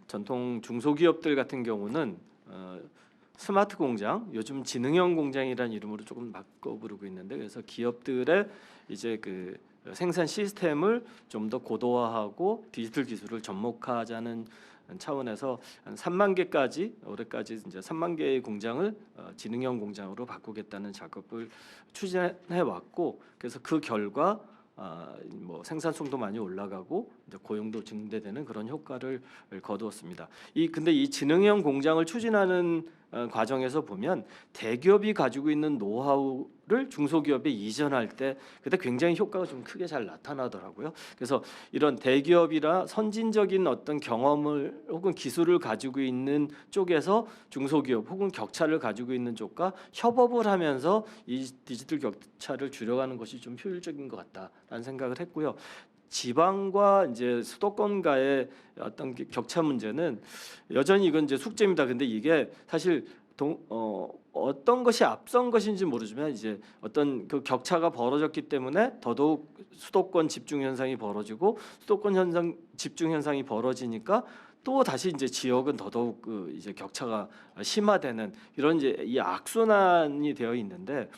전통 중소기업들 같은 경우는 스마트 공장, 요즘 지능형 공장이라는 이름으로 조금 바꿔 부르고 있는데 그래서 기업들의 이제 그 생산 시스템을 좀 더 고도화하고 디지털 기술을 접목하자는 차원에서 한 3만 개까지 올해까지 이제 3만 개의 공장을 지능형 공장으로 바꾸겠다는 작업을 추진해 왔고 그래서 그 결과 뭐 생산성도 많이 올라가고 이제 고용도 증대되는 그런 효과를 거두었습니다. 근데 이 지능형 공장을 추진하는 과정에서 보면 대기업이 가지고 있는 노하우를 중소기업에 이전할 때 그때 굉장히 효과가 좀 크게 잘 나타나더라고요. 그래서 이런 대기업이라 선진적인 어떤 경험을 혹은 기술을 가지고 있는 쪽에서 중소기업 혹은 격차를 가지고 있는 쪽과 협업을 하면서 이 디지털 격차를 줄여가는 것이 좀 효율적인 것 같다라는 생각을 했고요. 지방과 이제 수도권과의 어떤 격차 문제는 여전히 이건 이제 숙제입니다. 근데 이게 사실 어떤 것이 앞선 것인지 모르지만 이제 어떤 그 격차가 벌어졌기 때문에 더더욱 수도권 집중 현상이 벌어지고 수도권 현상 집중 현상이 벌어지니까 또 다시 이제 지역은 더더욱 그 이제 격차가 심화되는 이런 이제 이 악순환이 되어 있는데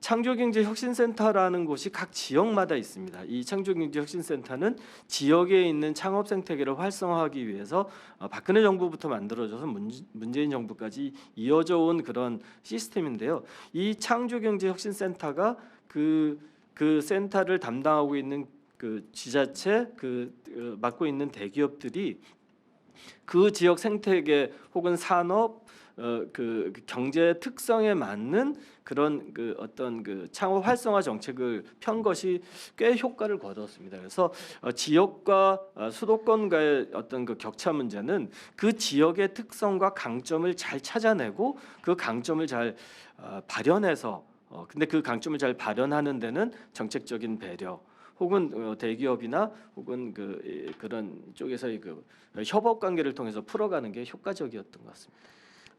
창조경제혁신센터라는 곳이 각 지역마다 있습니다. 이 창조경제혁신센터는 지역에 있는 창업 생태계를 활성화하기 위해서 박근혜 정부부터 만들어져서 문재인 정부까지 이어져 온 그런 시스템인데요. 이 창조경제혁신센터가 그 센터를 담당하고 있는 그 지자체 맡고 있는 대기업들이 그 지역 생태계 혹은 산업 그 경제 특성에 맞는 그런 그 어떤 그 창업 활성화 정책을 편 것이 꽤 효과를 거두었습니다. 그래서 지역과 수도권과의 어떤 그 격차 문제는 그 지역의 특성과 강점을 잘 찾아내고 그 강점을 잘 발현해서 근데 그 강점을 잘 발현하는 데는 정책적인 배려 혹은 대기업이나 혹은 그런 쪽에서의 그 협업 관계를 통해서 풀어가는 게 효과적이었던 것 같습니다.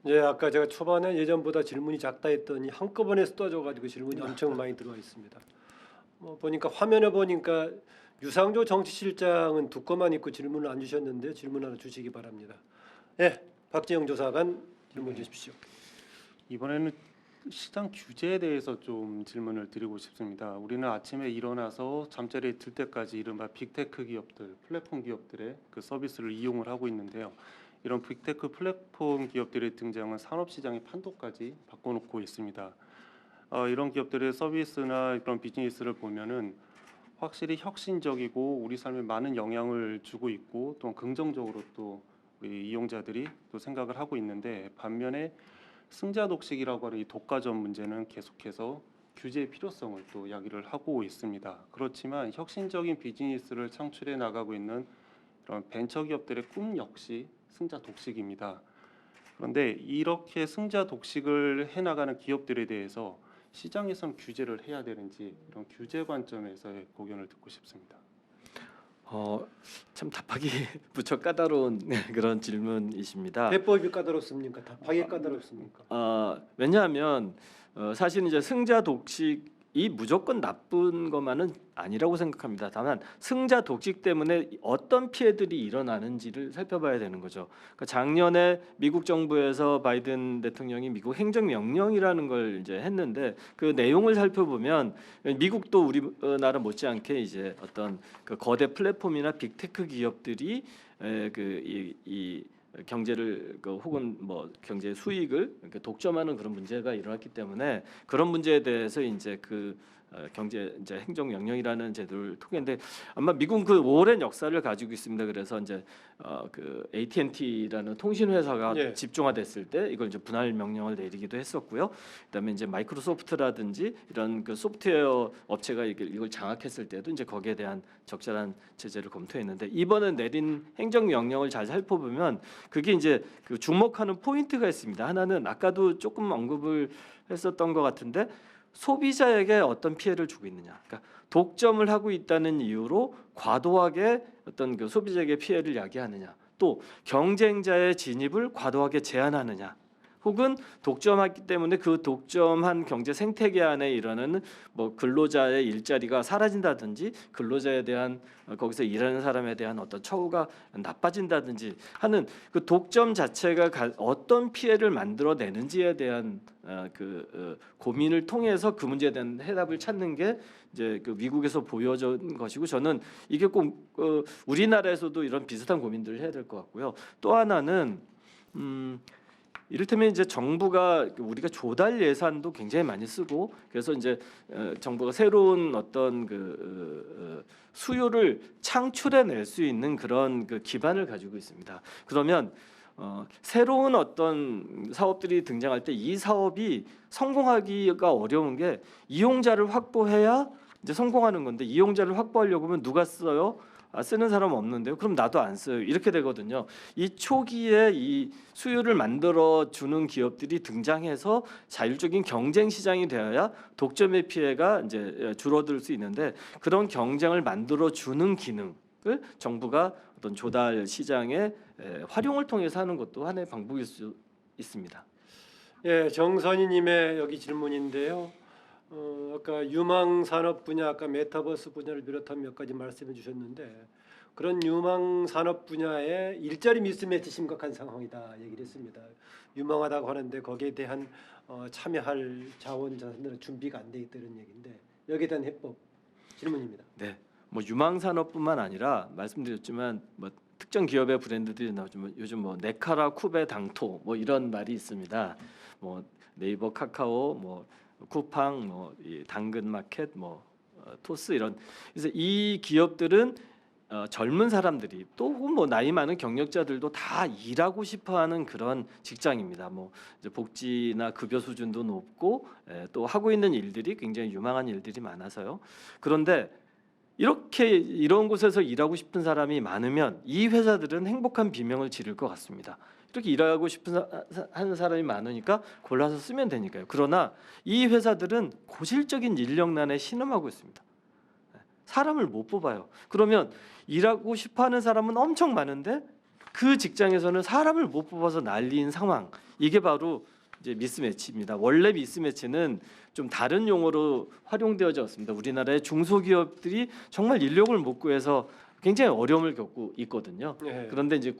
예, 아까 제가 초반에 예전보다 질문이 작다 했더니 한꺼번에 쏟아져가지고 질문이 엄청 많이 들어와 있습니다. 보니까 화면에 보니까 유상조 정치실장은 두꺼만 있고 질문을 안 주셨는데 질문 하나 주시기 바랍니다. 예, 박재영 조사관 질문 주십시오. 이번에는 시장 규제에 대해서 좀 질문을 드리고 싶습니다. 우리는 아침에 일어나서 잠자리에 들 때까지 이른바 빅테크 기업들, 플랫폼 기업들의 그 서비스를 이용을 하고 있는데요. 이런 빅테크 플랫폼 기업들의 등장은 산업시장의 판도까지 바꿔놓고 있습니다. 이런 기업들의 서비스나 이런 비즈니스를 보면은 확실히 혁신적이고 우리 삶에 많은 영향을 주고 있고 또 긍정적으로 또 우리 이용자들이 또 생각을 하고 있는데 반면에 승자 독식이라고 하는 이 독과점 문제는 계속해서 규제의 필요성을 또 이야기를 하고 있습니다. 그렇지만 혁신적인 비즈니스를 창출해 나가고 있는 이런 벤처 기업들의 꿈 역시 승자 독식입니다. 그런데 이렇게 승자 독식을 해나가는 기업들에 대해서 시장에선 규제를 해야 되는지 이런 규제 관점에서의 고견을 듣고 싶습니다. 참 답하기 무척 까다로운 그런 질문이십니다. 대법이 까다롭습니까? 답하기 까다롭습니까? 왜냐하면 사실 이제 승자 독식이 무조건 나쁜 것만은 아니라고 생각합니다. 다만 승자 독식 때문에 어떤 피해들이 일어나는지를 살펴봐야 되는 거죠. 그러니까 작년에 미국 정부에서 바이든 대통령이 미국 행정명령이라는 걸 이제 했는데 그 내용을 살펴보면 미국도 우리나라 못지않게 이제 어떤 그 거대 플랫폼이나 빅테크 기업들이 이 경제를 혹은 뭐 경제 수익을 독점하는 그런 문제가 일어났기 때문에 그런 문제에 대해서 이제 경제 이제 행정 명령이라는 제도를 통했는데 아마 미국은 그 오랜 역사를 가지고 있습니다. 그래서 이제 그 AT&T라는 통신 회사가 예. 집중화됐을 때 이걸 이제 분할 명령을 내리기도 했었고요. 그다음에 이제 마이크로소프트라든지 이런 그 소프트웨어 업체가 이걸 장악했을 때도 이제 거기에 대한 적절한 제재를 검토했는데 이번에 내린 행정 명령을 잘 살펴보면 그게 이제 그 주목하는 포인트가 있습니다. 하나는 아까도 조금 언급을 했었던 것 같은데 소비자에게 어떤 피해를 주고 있느냐. 그러니까 독점을 하고 있다는 이유로 과도하게 어떤 그 소비자에게 피해를 야기하느냐. 또 경쟁자의 진입을 과도하게 제한하느냐. 혹은 독점하기 때문에 그 독점한 경제 생태계 안에 일어나는 뭐 근로자의 일자리가 사라진다든지 근로자에 대한 거기서 일하는 사람에 대한 어떤 처우가 나빠진다든지 하는 그 독점 자체가 어떤 피해를 만들어내는지에 대한 고민을 통해서 그 문제에 대한 해답을 찾는 게 이제 그 미국에서 보여준 것이고 저는 이게 꼭 우리나라에서도 이런 비슷한 고민들을 해야 될 것 같고요. 또 하나는 이를테면 이제 정부가 우리가 조달 예산도 굉장히 많이 쓰고 그래서 이제 정부가 새로운 어떤 수요를 창출해낼 수 있는 그런 그 기반을 가지고 있습니다. 그러면 새로운 어떤 사업들이 등장할 때 이 사업이 성공하기가 어려운 게 이용자를 확보해야 이제 성공하는 건데 이용자를 확보하려고 하면 누가 써요? 쓰는 사람 없는데요. 그럼 나도 안 써요. 이렇게 되거든요. 이 초기에 이 수요를 만들어 주는 기업들이 등장해서 자율적인 경쟁 시장이 되어야 독점의 피해가 이제 줄어들 수 있는데 그런 경쟁을 만들어 주는 기능을 정부가 어떤 조달 시장의 활용을 통해서 하는 것도 하나의 방법일 수 있습니다. 예, 정선희님의 여기 질문인데요. 아까 유망 산업 분야, 아까 메타버스 분야를 비롯한 몇 가지 말씀해 주셨는데 그런 유망 산업 분야의 일자리 미스매치 심각한 상황이다 얘기를 했습니다. 유망하다고 하는데 거기에 대한 참여할 자원 자산들은 준비가 안 돼 있다는 얘기인데 여기에 대한 해법 질문입니다. 네, 뭐 유망 산업뿐만 아니라 말씀드렸지만 뭐 특정 기업의 브랜드들이 나오지만 요즘 뭐 네카라, 쿠베, 당토 뭐 이런 말이 있습니다. 뭐 네이버, 카카오, 뭐 쿠팡, 뭐 이 당근마켓, 뭐 토스 이런 그래서 이 기업들은 젊은 사람들이 또 혹은 뭐 나이 많은 경력자들도 다 일하고 싶어하는 그런 직장입니다. 뭐 이제 복지나 급여 수준도 높고 또 하고 있는 일들이 굉장히 유망한 일들이 많아서요. 그런데 이렇게 이런 곳에서 일하고 싶은 사람이 많으면 이 회사들은 행복한 비명을 지를 것 같습니다. 이렇게 일하고 싶은 하는 사람이 많으니까 골라서 쓰면 되니까요. 그러나 이 회사들은 고질적인 인력난에 신음하고 있습니다. 사람을 못 뽑아요. 그러면 일하고 싶어하는 사람은 엄청 많은데 그 직장에서는 사람을 못 뽑아서 난리인 상황. 이게 바로 이제 미스매치입니다. 원래 미스매치는 좀 다른 용어로 활용되어졌습니다. 우리나라의 중소기업들이 정말 인력을 못 구해서 굉장히 어려움을 겪고 있거든요. 예. 그런데 이제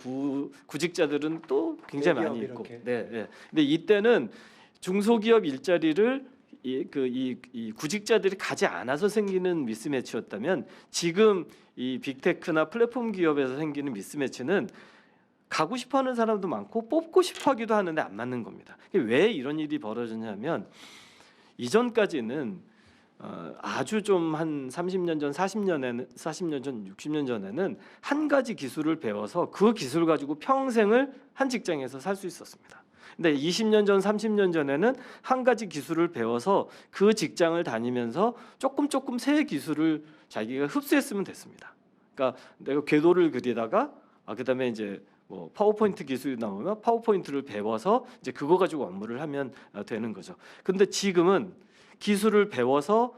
구직자들은 또 굉장히 많이 대기업 있고, 이렇게. 네. 근데 이때는 중소기업 일자리를 이 구직자들이 가지 않아서 생기는 미스매치였다면 지금 이 빅테크나 플랫폼 기업에서 생기는 미스매치는 가고 싶어하는 사람도 많고 뽑고 싶어하기도 하는데 안 맞는 겁니다. 왜 이런 일이 벌어졌냐면 이전까지는 아주 좀 한 30년 전, 40년 전, 60년 전에는 한 가지 기술을 배워서 그 기술 가지고 평생을 한 직장에서 살 수 있었습니다. 근데 20년 전, 30년 전에는 한 가지 기술을 배워서 그 직장을 다니면서 조금 새 기술을 자기가 흡수했으면 됐습니다. 그러니까 내가 궤도를 그리다가 그다음에 이제 뭐 파워포인트 기술이 나오면 파워포인트를 배워서 이제 그거 가지고 업무를 하면 되는 거죠. 근데 지금은 기술을 배워서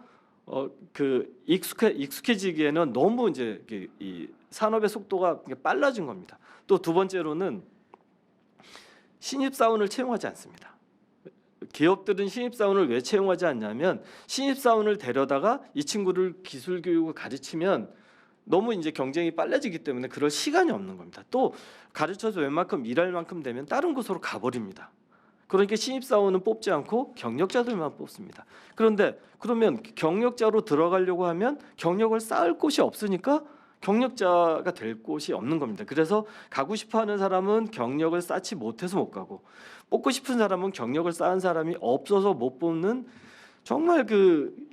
그 익숙해지기에는 너무 이제 이 산업의 속도가 빨라진 겁니다. 또 두 번째로는 신입사원을 채용하지 않습니다. 기업들은 신입사원을 왜 채용하지 않냐면 신입사원을 데려다가 이 친구를 기술 교육을 가르치면 너무 이제 경쟁이 빨라지기 때문에 그럴 시간이 없는 겁니다. 또 가르쳐서 웬만큼 일할 만큼 되면 다른 곳으로 가버립니다. 그러니까 신입사원은 뽑지 않고 경력자들만 뽑습니다. 그런데 그러면 경력자로 들어가려고 하면 경력을 쌓을 곳이 없으니까 경력자가 될 곳이 없는 겁니다. 그래서 가고 싶어하는 사람은 경력을 쌓지 못해서 못 가고 뽑고 싶은 사람은 경력을 쌓은 사람이 없어서 못 뽑는 정말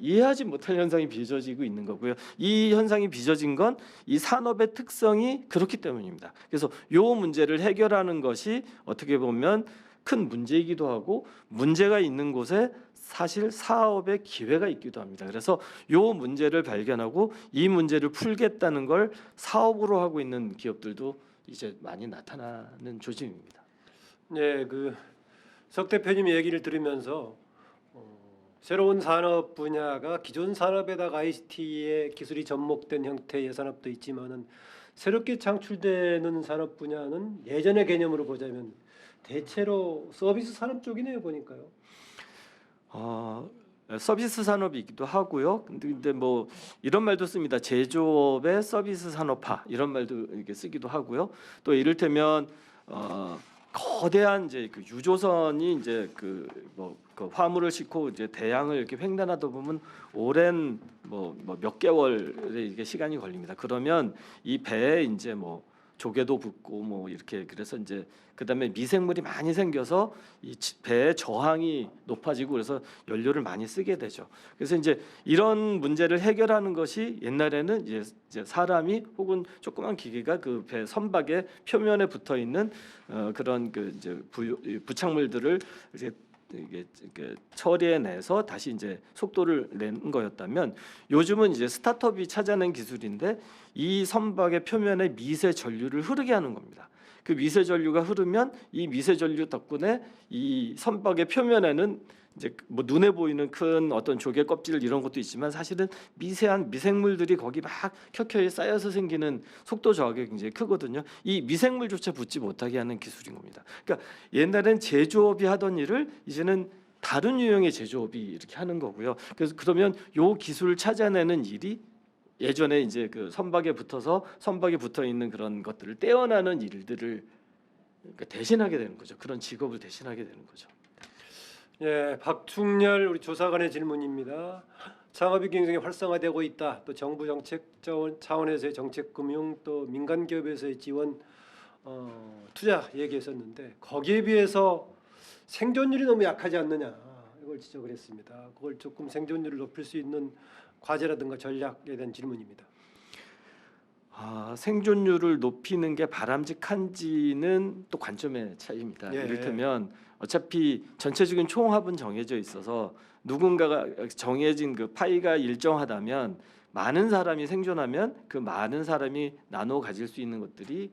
이해하지 못할 현상이 빚어지고 있는 거고요. 이 현상이 빚어진 건 이 산업의 특성이 그렇기 때문입니다. 그래서 이 문제를 해결하는 것이 어떻게 보면 큰 문제이기도 하고 문제가 있는 곳에 사실 사업의 기회가 있기도 합니다. 그래서 이 문제를 발견하고 이 문제를 풀겠다는 걸 사업으로 하고 있는 기업들도 이제 많이 나타나는 조짐입니다. 네, 석 대표님 얘기를 들으면서 새로운 산업 분야가 기존 산업에다가 ICT의 기술이 접목된 형태의 산업도 있지만은 새롭게 창출되는 산업 분야는 예전의 개념으로 보자면 대체로 서비스 산업 쪽이네요 보니까요. 서비스 산업이기도 하고요. 근데 뭐 이런 말도 씁니다. 제조업의 서비스 산업화 이런 말도 이렇게 쓰기도 하고요. 또 이를테면 거대한 이제 유조선이 이제 그 화물을 싣고 이제 대양을 이렇게 횡단하다 보면 오랜 몇 개월의 이게 시간이 걸립니다. 그러면 이 배에 이제 조개도 붙고 뭐 이렇게 그래서 이제 그다음에 미생물이 많이 생겨서 이 배의 저항이 높아지고 그래서 연료를 많이 쓰게 되죠. 그래서 이제 이런 문제를 해결하는 것이 옛날에는 이제 사람이 혹은 조그만 기계가 그 배 선박의 표면에 붙어 있는 그런 그 이제 부착물들을 이게 처리해내서 다시 이제 속도를 낸 거였다면 요즘은 이제 스타트업이 찾아낸 기술인데 이 선박의 표면에 미세 전류를 흐르게 하는 겁니다. 그 미세 전류가 흐르면 이 미세 전류 덕분에 이 선박의 표면에는 이제 뭐 눈에 보이는 큰 어떤 조개 껍질 이런 것도 있지만 사실은 미세한 미생물들이 거기 막 켜켜이 쌓여서 생기는 속도 저하가 굉장히 크거든요. 이 미생물조차 붙지 못하게 하는 기술인 겁니다. 그러니까 옛날엔 제조업이 하던 일을 이제는 다른 유형의 제조업이 이렇게 하는 거고요. 그래서 그러면 요 기술을 찾아내는 일이 예전에 이제 그 선박에 붙어서 선박에 붙어 있는 그런 것들을 떼어나는 일들을 그러니까 대신하게 되는 거죠. 그런 직업을 대신하게 되는 거죠. 예, 박충렬 우리 조사관의 질문입니다. 창업이 굉장히 활성화되고 있다. 또 정부 정책 차원에서의 정책 금융 또 민간 기업에서의 지원 투자 얘기했었는데 거기에 비해서 생존율이 너무 약하지 않느냐 이걸 지적을 했습니다. 그걸 조금 생존율을 높일 수 있는 과제라든가 전략에 대한 질문입니다. 생존율을 높이는 게 바람직한지는 또 관점의 차이입니다. 예. 이를테면 어차피 전체적인 총합은 정해져 있어서 누군가가 정해진 그 파이가 일정하다면 많은 사람이 생존하면 그 많은 사람이 나눠 가질 수 있는 것들이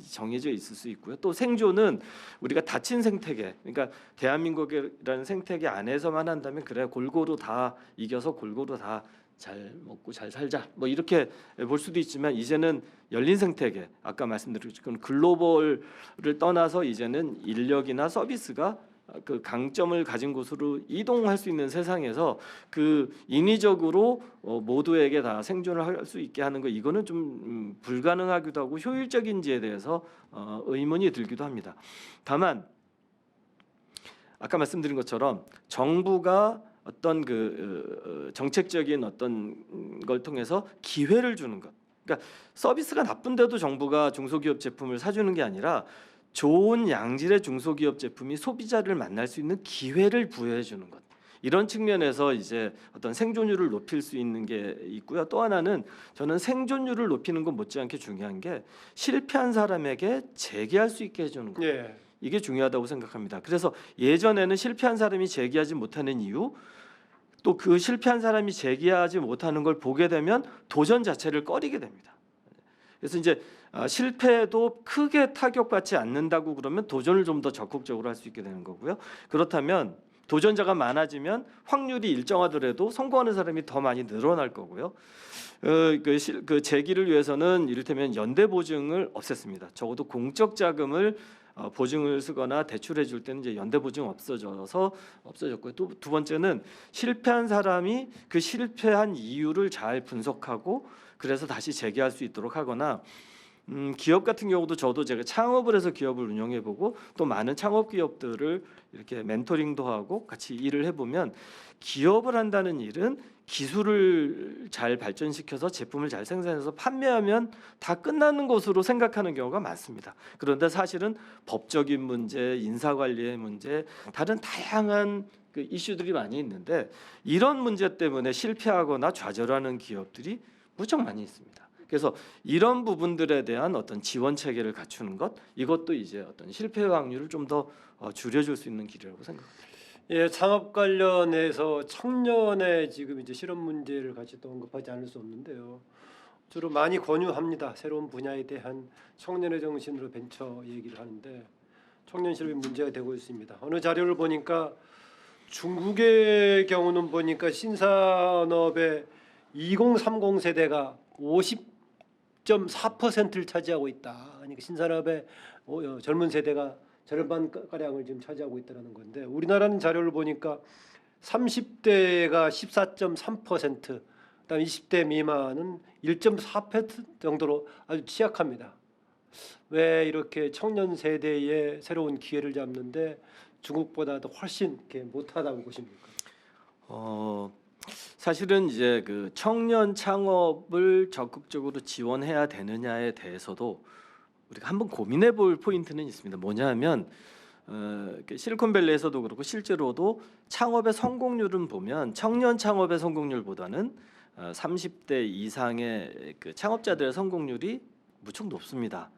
정해져 있을 수 있고요. 또 생존은 우리가 닫힌 생태계, 그러니까 대한민국이라는 생태계 안에서만 한다면 그래 골고루 다 이겨서 골고루 다 잘 먹고 잘 살자 뭐 이렇게 볼 수도 있지만 이제는 열린 생태계 아까 말씀드린 글로벌을 떠나서 이제는 인력이나 서비스가 그 강점을 가진 곳으로 이동할 수 있는 세상에서 그 인위적으로 모두에게 다 생존을 할 수 있게 하는 거 이거는 좀 불가능하기도 하고 효율적인지에 대해서 의문이 들기도 합니다. 다만 아까 말씀드린 것처럼 정부가 어떤 그 정책적인 어떤 걸 통해서 기회를 주는 것. 그러니까 서비스가 나쁜데도 정부가 중소기업 제품을 사주는 게 아니라 좋은 양질의 중소기업 제품이 소비자를 만날 수 있는 기회를 부여해 주는 것. 이런 측면에서 이제 어떤 생존율을 높일 수 있는 게 있고요. 또 하나는 저는 생존율을 높이는 것 못지않게 중요한 게 실패한 사람에게 재기할 수 있게 해주는 것. 예. 이게 중요하다고 생각합니다. 그래서 예전에는 실패한 사람이 재기하지 못하는 이유 또 그 실패한 사람이 재기하지 못하는 걸 보게 되면 도전 자체를 꺼리게 됩니다. 그래서 이제 실패도 크게 타격받지 않는다고 그러면 도전을 좀 더 적극적으로 할 수 있게 되는 거고요. 그렇다면 도전자가 많아지면 확률이 일정하더라도 성공하는 사람이 더 많이 늘어날 거고요. 그 재기를 위해서는 이를테면 연대 보증을 없앴습니다. 적어도 공적 자금을 보증을 쓰거나 대출해 줄 때는 이제 연대 보증 없어졌고요. 또 두 번째는 실패한 사람이 그 실패한 이유를 잘 분석하고 그래서 다시 재기할 수 있도록 하거나 기업 같은 경우도 저도 제가 창업을 해서 기업을 운영해 보고 또 많은 창업 기업들을 이렇게 멘토링도 하고 같이 일을 해보면 기업을 한다는 일은 기술을 잘 발전시켜서 제품을 잘 생산해서 판매하면 다 끝나는 것으로 생각하는 경우가 많습니다. 그런데 사실은 법적인 문제, 인사관리의 문제, 다른 다양한 그 이슈들이 많이 있는데 이런 문제 때문에 실패하거나 좌절하는 기업들이 무척 많이 있습니다. 그래서 이런 부분들에 대한 어떤 지원 체계를 갖추는 것 이것도 이제 어떤 실패 확률을 좀 더 줄여줄 수 있는 길이라고 생각합니다. 예, 창업 관련해서 청년의 지금 이제 실업 문제를 같이 또 언급하지 않을 수 없는데요. 주로 많이 권유합니다. 새로운 분야에 대한 청년의 정신으로 벤처 얘기를 하는데 청년 실업이 문제가 되고 있습니다. 어느 자료를 보니까 중국의 경우는 보니까 신산업의 2030 세대가 50.4%를 차지하고 있다. 그러니까 신산업의 젊은 세대가 절반 가량을 지금 차지하고 있다는 건데 우리나라는 자료를 보니까 30대가 14.3%, 그다음 20대 미만은 1.4% 정도로 아주 취약합니다. 왜 이렇게 청년 세대의 새로운 기회를 잡는데 중국보다도 훨씬 이렇게 못하다고 보십니까? 사실은 이제 그 청년 창업을 적극적으로 지원해야 되느냐에 대해서도 우리가 한번 고민해 볼 포인트는 있습니다. 뭐냐면 실리콘밸리에서도 그렇고 실제로도 창업의 성공률은 보면 청년 창업의 성공률보다는 30대 이상의 그 창업자들의 성공률이 무척 높습니다.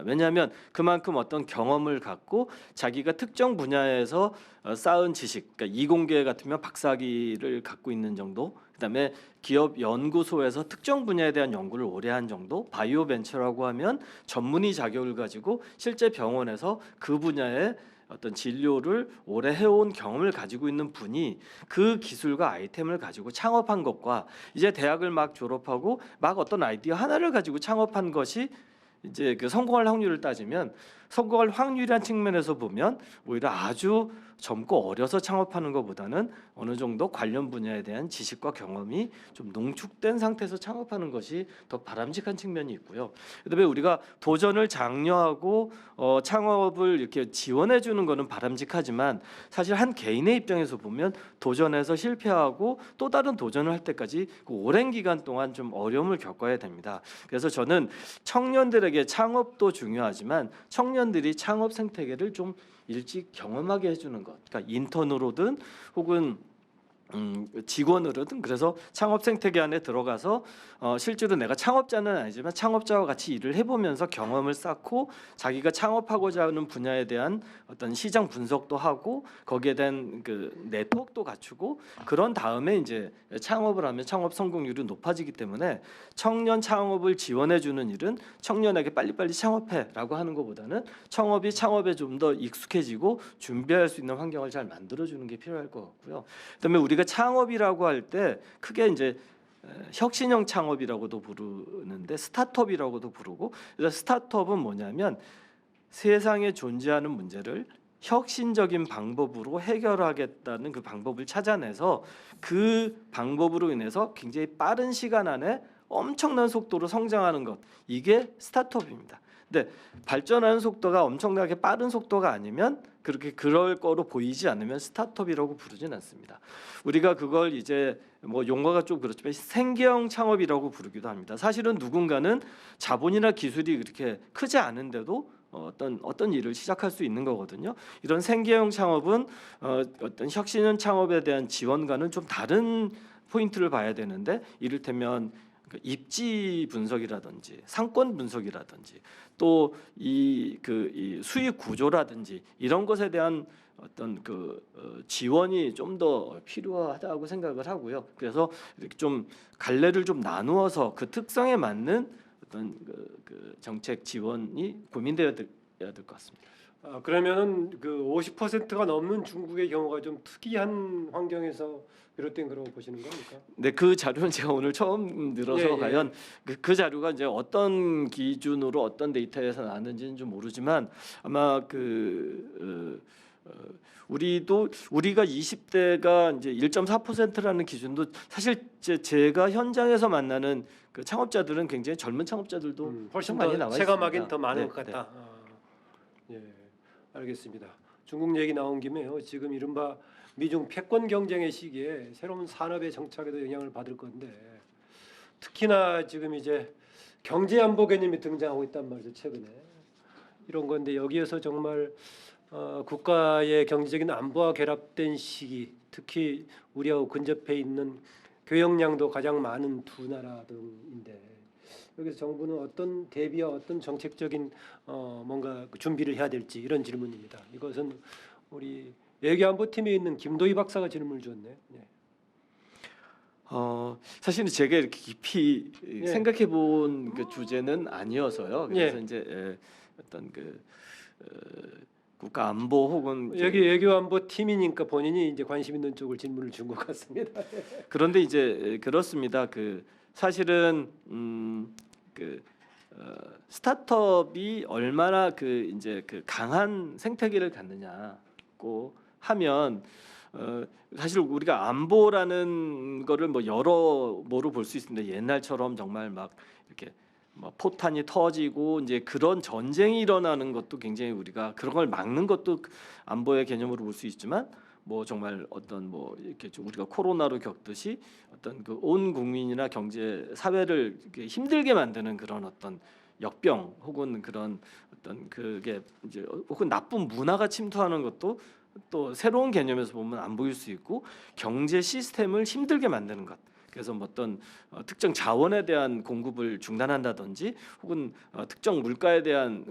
왜냐하면 그만큼 어떤 경험을 갖고 자기가 특정 분야에서 쌓은 지식, 그러니까 이공계 같으면 박사학위를 갖고 있는 정도, 그다음에 기업 연구소에서 특정 분야에 대한 연구를 오래 한 정도, 바이오 벤처라고 하면 전문의 자격을 가지고 실제 병원에서 그 분야의 어떤 진료를 오래 해온 경험을 가지고 있는 분이 그 기술과 아이템을 가지고 창업한 것과 이제 대학을 막 졸업하고 막 어떤 아이디어 하나를 가지고 창업한 것이 이제 그 성공할 확률을 따지면 성공할 확률이란 측면에서 보면 오히려 아주 젊고 어려서 창업하는 것보다는 어느 정도 관련 분야에 대한 지식과 경험이 좀 농축된 상태에서 창업하는 것이 더 바람직한 측면이 있고요. 그다음에 우리가 도전을 장려하고 창업을 이렇게 지원해 주는 것은 바람직하지만 사실 한 개인의 입장에서 보면 도전해서 실패하고 또 다른 도전을 할 때까지 그 오랜 기간 동안 좀 어려움을 겪어야 됩니다. 그래서 저는 청년들에게 창업도 중요하지만 청년들이 창업 생태계를 좀 일찍 경험하게 해주는 것, 그러니까 인턴으로든 혹은 직원으로든 그래서 창업 생태계 안에 들어가서 실제로 내가 창업자는 아니지만 창업자와 같이 일을 해보면서 경험을 쌓고 자기가 창업하고자 하는 분야에 대한 어떤 시장 분석도 하고 거기에 대한 그 네트워크도 갖추고 그런 다음에 이제 창업을 하면 창업 성공률이 높아지기 때문에 청년 창업을 지원해주는 일은 청년에게 빨리빨리 창업해라고 하는 것보다는 창업에 좀 더 익숙해지고 준비할 수 있는 환경을 잘 만들어주는 게 필요할 것 같고요. 그다음에 우리가 창업이라고 할 때 크게 이제 혁신형 창업이라고도 부르는데 스타트업이라고도 부르고, 그래서 스타트업은 뭐냐면 세상에 존재하는 문제를 혁신적인 방법으로 해결하겠다는 그 방법을 찾아내서 그 방법으로 인해서 굉장히 빠른 시간 안에 엄청난 속도로 성장하는 것, 이게 스타트업입니다. 근데 발전하는 속도가 엄청나게 빠른 속도가 아니면 그렇게 그럴 거로 보이지 않으면 스타트업이라고 부르진 않습니다. 우리가 그걸 이제 뭐 용어가 좀 그렇지만 생계형 창업이라고 부르기도 합니다. 사실은 누군가는 자본이나 기술이 그렇게 크지 않은데도 어떤 일을 시작할 수 있는 거거든요. 이런 생계형 창업은 어떤 혁신형 창업에 대한 지원과는 좀 다른 포인트를 봐야 되는데, 이를테면 입지 분석이라든지 상권 분석이라든지 또 이 수익 구조라든지 이런 것에 대한 어떤 지원이 좀 더 필요하다고 생각을 하고요. 그래서 이렇게 좀 갈래를 좀 나누어서 그 특성에 맞는 어떤 그 정책 지원이 고민되어야 될 것 같습니다. 그러면은 그 50%가 넘는 중국의 경우가 좀 특이한 환경에서 비롯된 거라고 보시는 겁니까? 네, 그 자료는 제가 오늘 처음 들어서 예, 예. 과연 그 자료가 이제 어떤 기준으로 어떤 데이터에서 나왔는지는 좀 모르지만 아마 우리가 20대가 이제 1.4%라는 기준도 사실 제가 현장에서 만나는 그 창업자들은 굉장히 젊은 창업자들도 훨씬 많이 더 나와 체감하기는 있습니다. 더 많은 네, 것 같다. 예, 알겠습니다. 중국 얘기 나온 김에요. 지금 이른바 미중 패권 경쟁의 시기에 새로운 산업의 정착에도 영향을 받을 건데, 특히나 지금 이제 경제 안보 개념이 등장하고 있단 말이죠. 최근에 이런 건데 여기에서 정말 국가의 경제적인 안보와 결합된 시기, 특히 우리하고 근접해 있는 교역량도 가장 많은 두 나라 등인데, 여기서 정부는 어떤 대비와 어떤 정책적인 뭔가 준비를 해야 될지, 이런 질문입니다. 이것은 우리 외교안보팀에 있는 김도희 박사가 질문을 주었네요. 네. 사실은 제가 이렇게 깊이 예. 생각해 본 그 주제는 아니어서요. 그래서 예. 이제 어떤 국가 안보 혹은 이제 여기 외교안보팀이니까 본인이 이제 관심 있는 쪽을 질문을 준 것 같습니다. 그런데 이제 그렇습니다. 사실은 스타트업이 얼마나 이제 강한 생태계를 갖느냐고 하면 사실 우리가 안보라는 거를 뭐 여러모로 볼 수 있습니다. 옛날처럼 정말 막 이렇게 뭐 포탄이 터지고 이제 그런 전쟁이 일어나는 것도 굉장히 우리가 그런 걸 막는 것도 안보의 개념으로 볼 수 있지만, 뭐 정말 어떤 뭐 이렇게 좀 우리가 코로나로 겪듯이 어떤 온 국민이나 경제 사회를 이렇게 힘들게 만드는 그런 어떤 역병 혹은 그런 어떤 그게 이제 혹은 나쁜 문화가 침투하는 것도 또 새로운 개념에서 보면 안 보일 수 있고 경제 시스템을 힘들게 만드는 것. 그래서 뭐 어떤 특정 자원에 대한 공급을 중단한다든지 혹은 특정 물가에 대한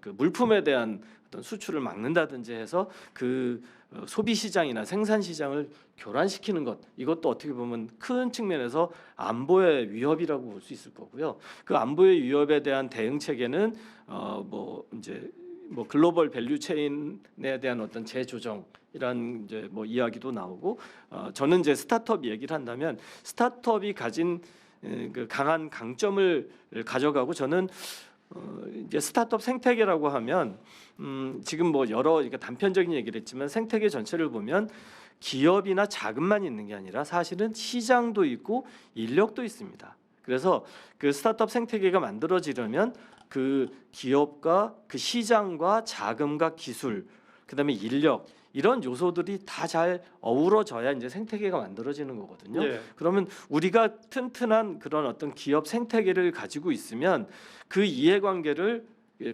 그 물품에 대한 어떤 수출을 막는다든지 해서 그 소비 시장이나 생산 시장을 교란시키는 것, 이것도 어떻게 보면 큰 측면에서 안보의 위협이라고 볼 수 있을 거고요. 그 안보의 위협에 대한 대응 체계는 뭐 이제 뭐 글로벌 밸류 체인에 대한 어떤 재조정이란 이제 뭐 이야기도 나오고, 저는 이제 스타트업 얘기를 한다면 스타트업이 가진 그 강한 강점을 가져가고, 저는 이제 스타트업 생태계라고 하면 지금 뭐 여러 그러니까 단편적인 얘기를 했지만 생태계 전체를 보면 기업이나 자금만 있는 게 아니라 사실은 시장도 있고 인력도 있습니다. 그래서 그 스타트업 생태계가 만들어지려면 그 기업과 그 시장과 자금과 기술, 그다음에 인력, 이런 요소들이 다 잘 어우러져야 이제 생태계가 만들어지는 거거든요. 예. 그러면 우리가 튼튼한 그런 어떤 기업 생태계를 가지고 있으면 그 이해관계를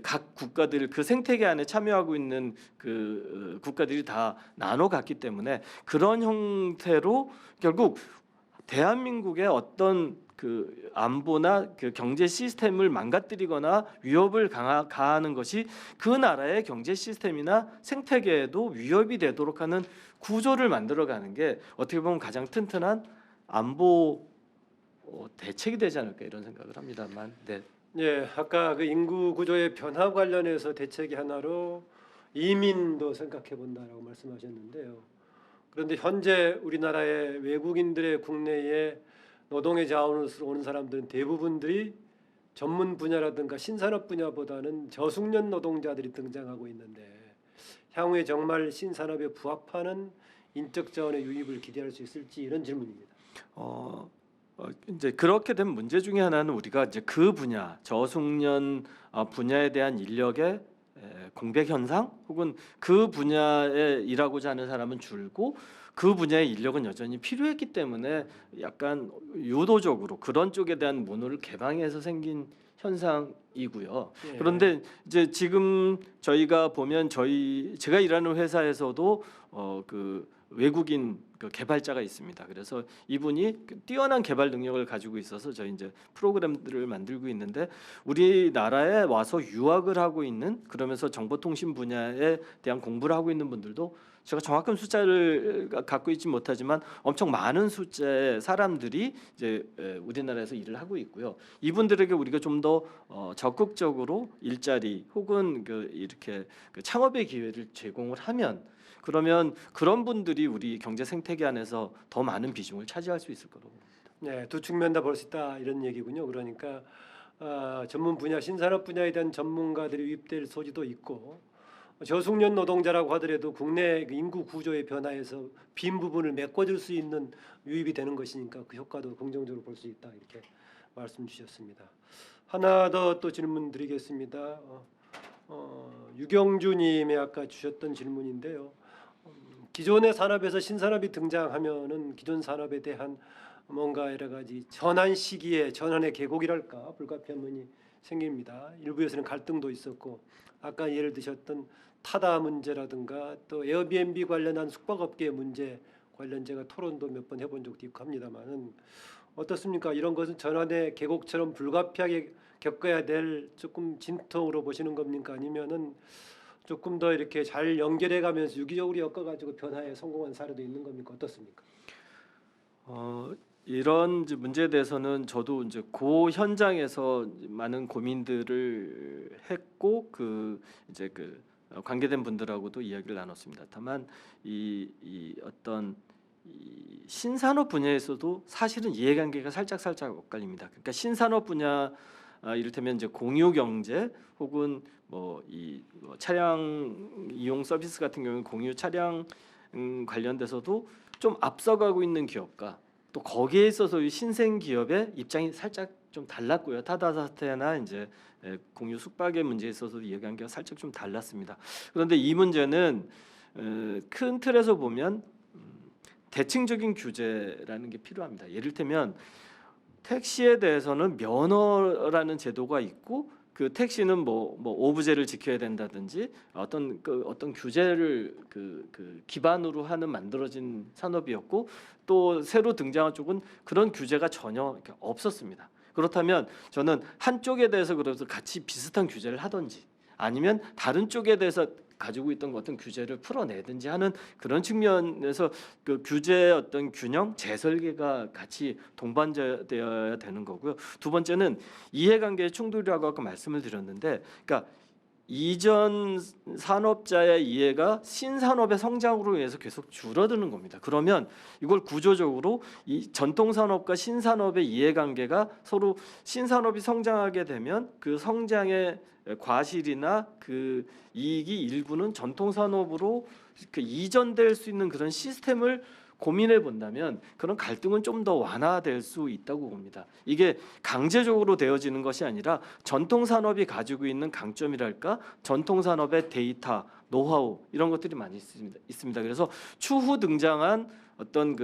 각 국가들 그 생태계 안에 참여하고 있는 그 국가들이 다 나눠 갔기 때문에 그런 형태로 결국 대한민국의 어떤 그 안보나 그 경제 시스템을 망가뜨리거나 위협을 가하는 것이 그 나라의 경제 시스템이나 생태계에도 위협이 되도록 하는 구조를 만들어가는 게 어떻게 보면 가장 튼튼한 안보 대책이 되지 않을까 이런 생각을 합니다만. 네. 예, 아까 그 인구 구조의 변화 관련해서 대책이 하나로 이민도 생각해 본다라고 말씀하셨는데요. 그런데 현재 우리나라의 외국인들의 국내에 노동의 자원으로 오는 사람들은 대부분들이 전문 분야라든가 신산업 분야보다는 저숙련 노동자들이 등장하고 있는데, 향후에 정말 신산업에 부합하는 인적 자원의 유입을 기대할 수 있을지, 이런 질문입니다. 이제 그렇게 된 문제 중에 하나는 우리가 이제 그 분야 저숙련 분야에 대한 인력의 공백 현상, 혹은 그 분야에 일하고자 하는 사람은 줄고 그 분야의 인력은 여전히 필요했기 때문에 약간 유도적으로 그런 쪽에 대한 문호를 개방해서 생긴 현상이고요. 예. 그런데 이제 지금 저희가 보면 제가 일하는 회사에서도 그 외국인 그 개발자가 있습니다. 그래서 이분이 뛰어난 개발 능력을 가지고 있어서 저희 이제 프로그램들을 만들고 있는데, 우리나라에 와서 유학을 하고 있는, 그러면서 정보통신 분야에 대한 공부를 하고 있는 분들도 제가 정확한 숫자를 갖고 있지 못하지만 엄청 많은 숫자의 사람들이 이제 우리나라에서 일을 하고 있고요. 이분들에게 우리가 좀 더 적극적으로 일자리 혹은 이렇게 창업의 기회를 제공을 하면, 그러면 그런 분들이 우리 경제 생태계 안에서 더 많은 비중을 차지할 수 있을 거라고 봅니다. 네, 두 측면 다 볼 수 있다, 이런 얘기군요. 그러니까 전문 분야, 신산업 분야에 대한 전문가들이 유입될 소지도 있고, 저숙련 노동자라고 하더라도 국내 인구 구조의 변화에서 빈 부분을 메꿔줄 수 있는 유입이 되는 것이니까 그 효과도 긍정적으로 볼 수 있다, 이렇게 말씀 주셨습니다. 하나 더 또 질문 드리겠습니다. 유경주님이 아까 주셨던 질문인데요. 기존의 산업에서 신산업이 등장하면은 기존 산업에 대한 뭔가 여러 가지 전환 시기에 전환의 계곡이랄까, 불가피한 면이 생깁니다. 일부에서는 갈등도 있었고, 아까 예를 드셨던 타다 문제라든가 또 에어비앤비 관련한 숙박업계의 문제 관련 제가 토론도 몇 번 해본 적도 있고 합니다만은, 어떻습니까? 이런 것은 전환의 계곡처럼 불가피하게 겪어야 될 조금 진통으로 보시는 겁니까? 아니면은 조금 더 이렇게 잘 연결해가면서 유기적으로 엮어가지고 변화에 성공한 사례도 있는 겁니까? 어떻습니까? 이런 이제 문제에 대해서는 저도 이제 그 현장에서 많은 고민들을 했고 이제 관계된 분들하고도 이야기를 나눴습니다. 다만 이 어떤 이 신산업 분야에서도 사실은 이해관계가 살짝 엇갈립니다. 그러니까 신산업 분야, 이를테면 이제 공유 경제 혹은 뭐 차량 이용 서비스 같은 경우는 공유 차량 관련돼서도 좀 앞서가고 있는 기업과 또 거기에 있어서 이 신생 기업의 입장이 살짝 좀 달랐고요. 타다 사태나 이제 공유 숙박의 문제에 있어서도 이해관계가 살짝 좀 달랐습니다. 그런데 이 문제는 큰 틀에서 보면 대칭적인 규제라는 게 필요합니다. 예를 들면 택시에 대해서는 면허라는 제도가 있고 그 택시는 뭐 오브제를 지켜야 된다든지 어떤 규제를 그 기반으로 하는 만들어진 산업이었고 또 새로 등장한 쪽은 그런 규제가 전혀 이렇게 없었습니다. 그렇다면 저는 한쪽에 대해서 그래서 같이 비슷한 규제를 하든지 아니면 다른 쪽에 대해서 가지고 있던 어떤 규제를 풀어내든지 하는 그런 측면에서 그 규제의 어떤 균형, 재설계가 같이 동반되어야 되는 거고요. 두 번째는 이해관계의 충돌이라고 아까 말씀을 드렸는데, 그러니까 이전 산업자의 이해가 신산업의 성장으로 인해서 계속 줄어드는 겁니다. 그러면 이걸 구조적으로 이 전통 산업과 신산업의 이해관계가 서로 신산업이 성장하게 되면 그 성장의 과실이나 그 이익이 일부는 전통 산업으로 그 이전될 수 있는 그런 시스템을 고민해 본다면 그런 갈등은 좀 더 완화될 수 있다고 봅니다. 이게 강제적으로 되어지는 것이 아니라 전통 산업이 가지고 있는 강점이랄까, 전통 산업의 데이터, 노하우 이런 것들이 많이 있습니다. 그래서 추후 등장한 어떤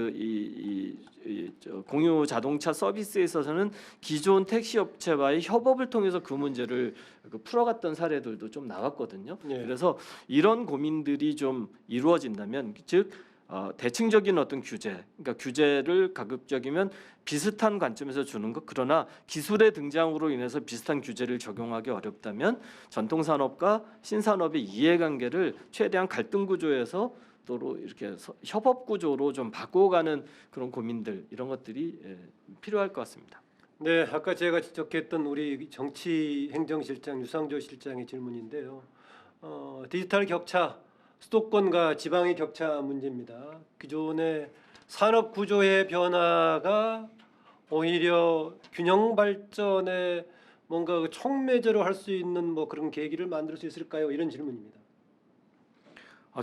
공유 자동차 서비스에 있어서는 기존 택시 업체와의 협업을 통해서 그 문제를 풀어갔던 사례들도 좀 나왔거든요. 예. 그래서 이런 고민들이 좀 이루어진다면, 즉 대칭적인 어떤 규제, 그러니까 규제를 가급적이면 비슷한 관점에서 주는 것, 그러나 기술의 등장으로 인해서 비슷한 규제를 적용하기 어렵다면 전통 산업과 신산업의 이해관계를 최대한 갈등 구조에서 또로 이렇게 협업 구조로 좀 바꿔가는 그런 고민들, 이런 것들이 필요할 것 같습니다. 네, 아까 제가 지적했던 우리 정치행정실장 유상조 실장의 질문인데요. 디지털 격차, 수도권과 지방의 격차 문제입니다. 기존의 산업 구조의 변화가 오히려 균형 발전에 뭔가 촉매제로 할 수 있는 뭐 그런 계기를 만들 수 있을까요? 이런 질문입니다.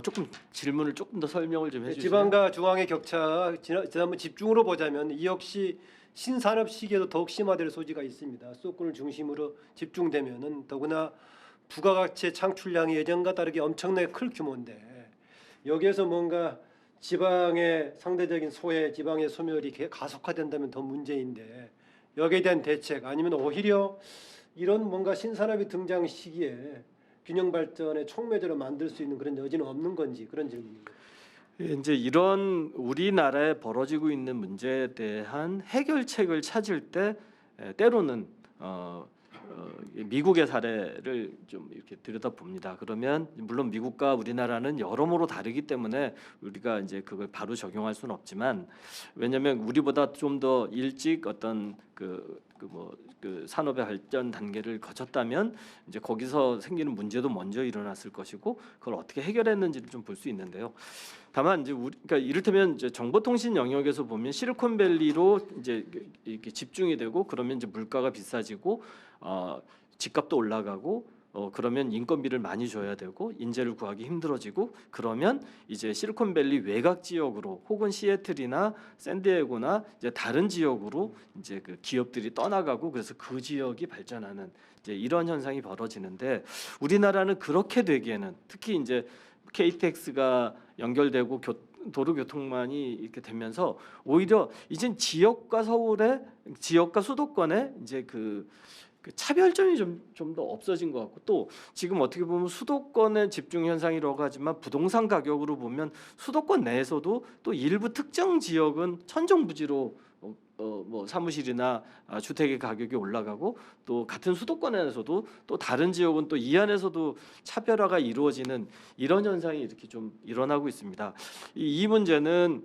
조금 질문을 조금 더 설명을 좀 해주시면. 지방과 중앙의 격차 지난번 집중으로 보자면 이 역시 신산업 시기에도 더욱 심화될 소지가 있습니다. 수도권을 중심으로 집중되면은 더구나 부가가치 창출량이 예전과 다르게 엄청나게 클 규모인데 여기에서 뭔가 지방의 상대적인 소외, 지방의 소멸이 가속화된다면 더 문제인데 여기에 대한 대책 아니면 오히려 이런 뭔가 신산업이 등장 시기에 균형 발전의 촉매제로 만들 수 있는 그런 여지는 없는 건지, 그런 질문입니다. 이제 이런 우리나라에 벌어지고 있는 문제에 대한 해결책을 찾을 때 때로는 미국의 사례를 좀 이렇게 들여다봅니다. 그러면 물론 미국과 우리나라는 여러모로 다르기 때문에 우리가 이제 그걸 바로 적용할 수는 없지만, 왜냐하면 우리보다 좀 더 일찍 어떤 그 산업의 발전 단계를 거쳤다면 이제 거기서 생기는 문제도 먼저 일어났을 것이고 그걸 어떻게 해결했는지를 좀 볼 수 있는데요. 다만 이제 그러니까 이를테면 이제 정보통신 영역에서 보면 실리콘밸리로 이제 이렇게 집중이 되고 그러면 이제 물가가 비싸지고 집값도 올라가고 그러면 인건비를 많이 줘야 되고 인재를 구하기 힘들어지고, 그러면 이제 실리콘밸리 외곽 지역으로 혹은 시애틀이나 샌디에고나 이제 다른 지역으로 이제 그 기업들이 떠나가고 그래서 그 지역이 발전하는 이제 이런 현상이 벌어지는데, 우리나라는 그렇게 되기에는 특히 이제 KTX가 연결되고 도로교통망이 이렇게 되면서 오히려 이젠 지역과 수도권에 이제 그 차별점이 좀 더 없어진 것 같고, 또 지금 어떻게 보면 수도권의 집중 현상이라고 하지만 부동산 가격으로 보면 수도권 내에서도 또 일부 특정 지역은 천정부지로 뭐 사무실이나 주택의 가격이 올라가고, 또 같은 수도권에서도 또 다른 지역은 또 이 안에서도 차별화가 이루어지는 이런 현상이 이렇게 좀 일어나고 있습니다. 이 문제는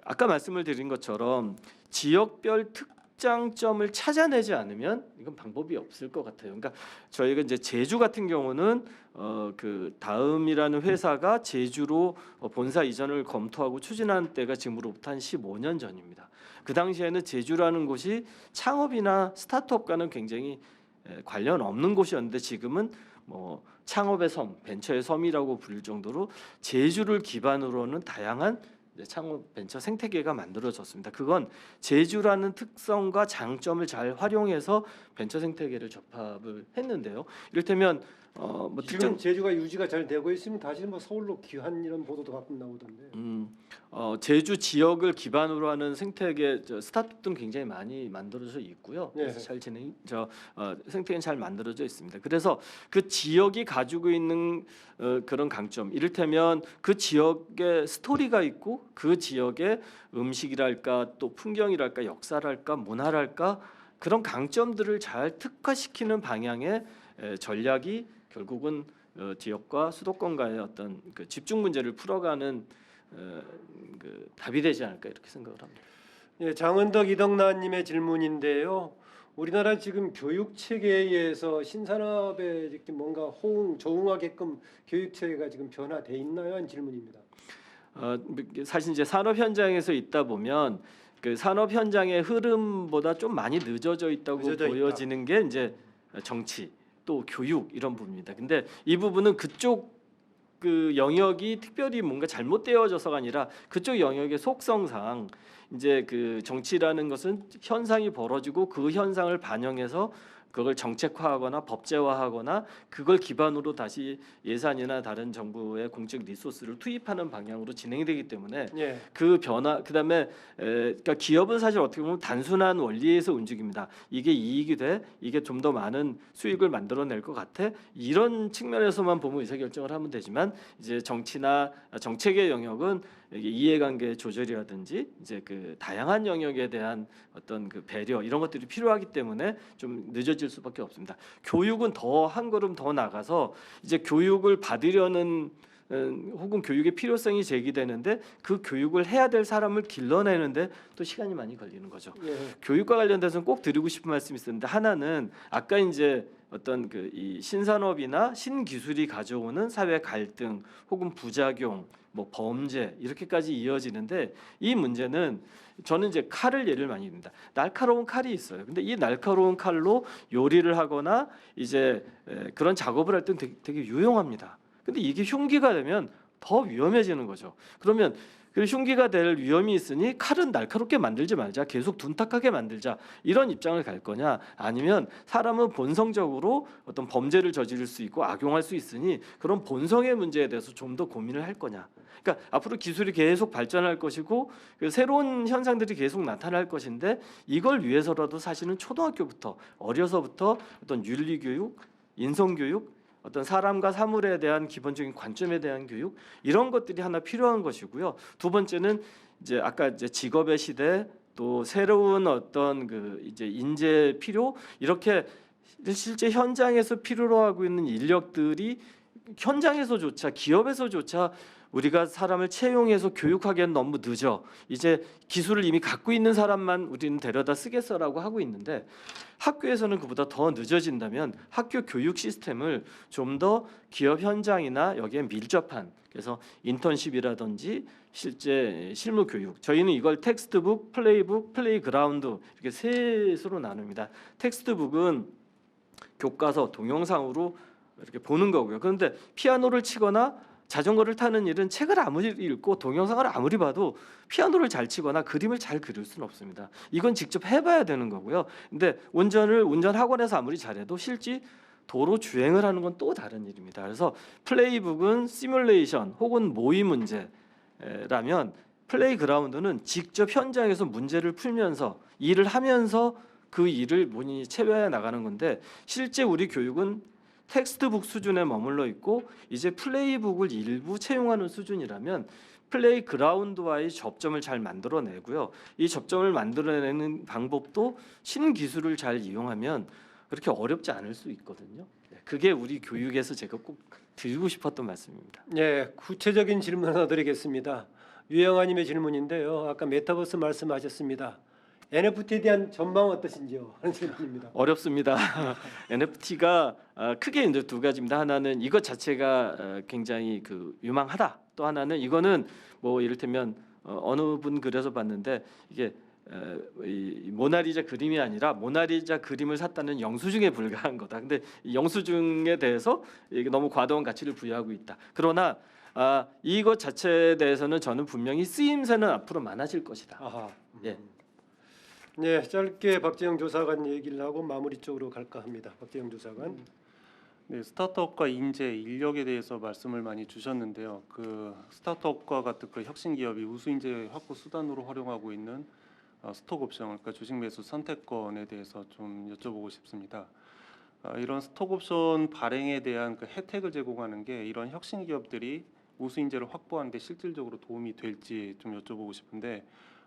아까 말씀을 드린 것처럼 지역별 특장점을 찾아내지 않으면 이건 방법이 없을 것 같아요. 그러니까 저희가 이제 제주 같은 경우는 그 다음이라는 회사가 제주로 본사 이전을 검토하고 추진한 때가 지금으로부터 한 15년 전입니다. 그 당시에는 제주라는 곳이 창업이나 스타트업과는 굉장히 관련 없는 곳이었는데 지금은 뭐 창업의 섬, 벤처의 섬이라고 부를 정도로 제주를 기반으로는 다양한 창업 벤처 생태계가 만들어졌습니다. 그건 제주라는 특성과 장점을 잘 활용해서 벤처 생태계를 접합을 했는데요. 이를테면 뭐 지금 특정 제주가 유지가 잘 되고 있으면 다시 뭐 서울로 귀환 이런 보도도 가끔 나오던데. 제주 지역을 기반으로 하는 생태계 스타트업들은 굉장히 많이 만들어져 있고요. 네. 그래서 잘 진행 생태계는 잘 만들어져 있습니다. 그래서 그 지역이 가지고 있는 그런 강점, 이를테면 그 지역에 스토리가 있고 그 지역의 음식이랄까 또 풍경이랄까 역사랄까 문화랄까 그런 강점들을 잘 특화시키는 방향의 전략이 결국은 지역과 수도권과의 어떤 그 집중 문제를 풀어가는 그 답이 되지 않을까 이렇게 생각을 합니다. 예, 장은덕 이덕나님의 질문인데요. 우리나라 지금 교육 체계에서 신산업에 이렇게 뭔가 조응하게끔 교육 체계가 지금 변화돼 있나요? 하는 질문입니다. 사실 이제 산업 현장에서 있다 보면 그 산업 현장의 흐름보다 좀 많이 늦어져 있다고 늦어져 있다. 보여지는 게 이제 정치 또 교육 이런 부분입니다. 근데 이 부분은 그쪽 그 영역이 특별히 뭔가 잘못되어져서가 아니라 그쪽 영역의 속성상 이제 그 정치라는 것은 현상이 벌어지고 그 현상을 반영해서 그걸 정책화하거나 법제화하거나 그걸 기반으로 다시 예산이나 다른 정부의 공적 리소스를 투입하는 방향으로 진행되기 때문에 예. 그 변화 그다음에 그러니까 기업은 사실 어떻게 보면 단순한 원리에서 움직입니다. 이게 이익이 돼 이게 좀 더 많은 수익을 만들어낼 것 같아 이런 측면에서만 보면 의사결정을 하면 되지만 이제 정치나 정책의 영역은 이게 이해관계 조절이라든지 이제 그 다양한 영역에 대한 어떤 그 배려 이런 것들이 필요하기 때문에 좀 늦어질 수밖에 없습니다. 교육은 더 한 걸음 더 나가서 이제 교육을 받으려는 혹은 교육의 필요성이 제기되는데 그 교육을 해야 될 사람을 길러내는데 또 시간이 많이 걸리는 거죠. 예. 교육과 관련돼서는 꼭 드리고 싶은 말씀이 있었는데 하나는 아까 이제 어떤 그 이 신산업이나 신기술이 가져오는 사회 갈등 혹은 부작용 뭐 범죄 이렇게까지 이어지는데 이 문제는 저는 이제 칼을 예를 많이 듭니다. 날카로운 칼이 있어요. 근데 이 날카로운 칼로 요리를 하거나 이제 그런 작업을 할 땐 되게 유용합니다. 근데 이게 흉기가 되면 더 위험해지는 거죠. 그러면 그 흉기가 될 위험이 있으니 칼은 날카롭게 만들지 말자, 계속 둔탁하게 만들자 이런 입장을 갈 거냐, 아니면 사람은 본성적으로 어떤 범죄를 저지를 수 있고 악용할 수 있으니 그런 본성의 문제에 대해서 좀 더 고민을 할 거냐. 그러니까 앞으로 기술이 계속 발전할 것이고 새로운 현상들이 계속 나타날 것인데 이걸 위해서라도 사실은 초등학교부터 어려서부터 어떤 윤리교육, 인성교육 어떤 사람과 사물에 대한 기본적인 관점에 대한 교육 이런 것들이 하나 필요한 것이고요. 두 번째는 이제 아까 이제 직업의 시대 또 새로운 어떤 그 이제 인재 필요 이렇게 실제 현장에서 필요로 하고 있는 인력들이 현장에서조차 기업에서조차 우리가 사람을 채용해서 교육하기엔 너무 늦어. 이제 기술을 이미 갖고 있는 사람만 우리는 데려다 쓰겠어라고 하고 있는데 학교에서는 그보다 더 늦어진다면 학교 교육 시스템을 좀 더 기업 현장이나 여기에 밀접한 그래서 인턴십이라든지 실제 실무 교육 저희는 이걸 텍스트북, 플레이북, 플레이그라운드 이렇게 셋으로 나눕니다. 텍스트북은 교과서 동영상으로 이렇게 보는 거고요. 그런데 피아노를 치거나 자전거를 타는 일은 책을 아무리 읽고 동영상을 아무리 봐도 피아노를 잘 치거나 그림을 잘 그릴 수는 없습니다. 이건 직접 해봐야 되는 거고요. 근데 운전 학원에서 아무리 잘해도 실제 도로 주행을 하는 건 또 다른 일입니다. 그래서 플레이북은 시뮬레이션 혹은 모의 문제라면 플레이그라운드는 직접 현장에서 문제를 풀면서 일을 하면서 그 일을 본인이 체화해 나가는 건데 실제 우리 교육은 텍스트북 수준에 머물러 있고 이제 플레이북을 일부 채용하는 수준이라면 플레이그라운드와의 접점을 잘 만들어내고요. 이 접점을 만들어내는 방법도 신기술을 잘 이용하면 그렇게 어렵지 않을 수 있거든요. 그게 우리 교육에서 제가 꼭 드리고 싶었던 말씀입니다. 예, 구체적인 질문 하나 드리겠습니다. 유영아님의 질문인데요. 아까 메타버스 말씀하셨습니다. NFT에 대한 전망 어떠신지요? 하는 질문입니다. 어렵습니다. NFT가 크게 이제 두 가지입니다. 하나는 이것 자체가 굉장히 그 유망하다. 또 하나는 이거는 뭐 이를테면 어느 분 글에서 봤는데 이게 이 모나리자 그림이 아니라 모나리자 그림을 샀다는 영수증에 불과한 거다. 근데 이 영수증에 대해서 이게 너무 과도한 가치를 부여하고 있다. 그러나 이것 자체에 대해서는 저는 분명히 쓰임새는 앞으로 많아질 것이다. 아하. 예. 네, 짧게 박재영 조사관 얘기를 하고 마무리 쪽으로 갈까 합니다. 박재영 조사관. 네, 스타트업과 인재, 인력에 대해서 말씀을 많이 주셨는데요. 그 스타트업과 같은 그 혁신 기업이 우수 인재 확보 수단으로 활용하고 있는 스톡 옵션, 그러니까 주식 매수 선택권에 대해서 좀 여쭤보고 싶습니다. 이런 스톡 옵션 발행에 대한 그 혜택을 제공하는 게 이런 혁신 기업들이 우수 인재를 확보하는 데 실질적으로 도움이 될지 좀 여쭤보고 싶은데,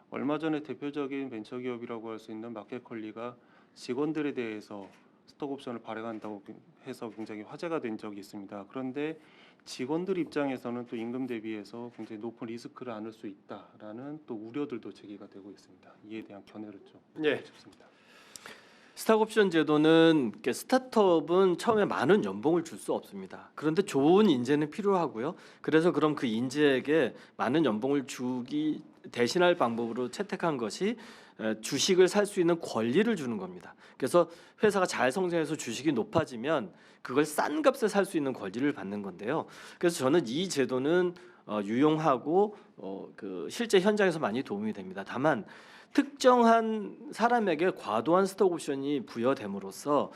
얼마 전에 대표적인 벤처 기업이라고 할 수 있는 마켓컬리가 직원들에 대해서 스톡 옵션을 발행한다고 해서 굉장히 화제가 된 적이 있습니다. 그런데 직원들 입장에서는 또 임금 대비해서 굉장히 높은 리스크를 안을 수 있다라는 또 우려들도 제기가 되고 있습니다. 이에 대한 견해를 좀 예. 듣고 싶습니다. 스탁옵션 제도는 이렇게 스타트업은 처음에 많은 연봉을 줄 수 없습니다. 그런데 좋은 인재는 필요하고요. 그래서 그럼 그 인재에게 많은 연봉을 주기 대신할 방법으로 채택한 것이 주식을 살 수 있는 권리를 주는 겁니다. 그래서 회사가 잘 성장해서 주식이 높아지면 그걸 싼 값에 살 수 있는 권리를 받는 건데요. 그래서 저는 이 제도는 유용하고 그 실제 현장에서 많이 도움이 됩니다. 다만 특정한 사람에게 과도한 스톡 옵션이 부여됨으로써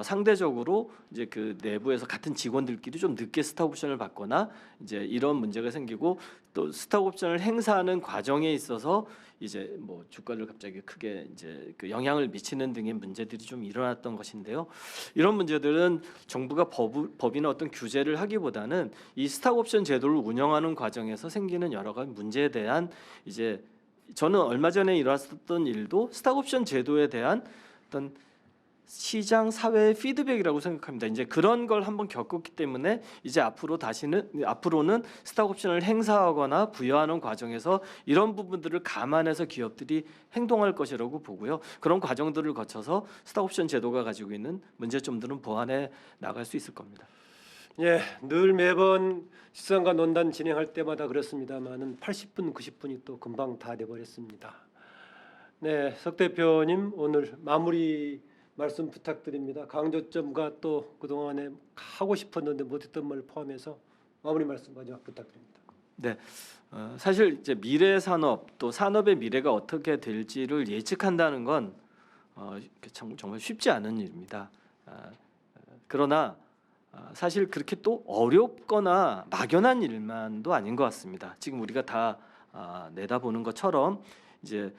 상대적으로 이제 그 내부에서 같은 직원들끼리 좀 늦게 스톡 옵션을 받거나 이제 이런 문제가 생기고, 또 스톡 옵션을 행사하는 과정에 있어서 이제 뭐 주가를 갑자기 크게 이제 그 영향을 미치는 등의 문제들이 좀 일어났던 것인데요. 이런 문제들은 정부가 법이나 어떤 규제를 하기보다는 이 스톡 옵션 제도를 운영하는 과정에서 생기는 여러 가지 문제에 대한, 이제 저는 얼마 전에 일어났었던 일도 스탁옵션 제도에 대한 어떤 시장 사회의 피드백이라고 생각합니다. 이제 그런 걸 한번 겪었기 때문에 이제 앞으로는 스탁옵션을 행사하거나 부여하는 과정에서 이런 부분들을 감안해서 기업들이 행동할 것이라고 보고요. 그런 과정들을 거쳐서 스탁옵션 제도가 가지고 있는 문제점들은 보완해 나갈 수 있을 겁니다. 예, 늘 매번 시선과 논단 진행할 때마다 그렇습니다만은 80분, 90분이 또 금방 다 돼버렸습니다. 네, 석 대표님 오늘 마무리 말씀 부탁드립니다. 강조점과 또 그동안에 하고 싶었는데 못했던 말 포함해서 마무리 말씀 마지막 부탁드립니다. 네, 사실 이제 미래 산업 또 산업의 미래가 어떻게 될지를 예측한다는 건 정말 쉽지 않은 일입니다. 그러나 사실 그렇게 또 어렵거나 막연한 일만도 아닌 것 같습니다. 지금 우리가 다 내다보는 것처럼 이제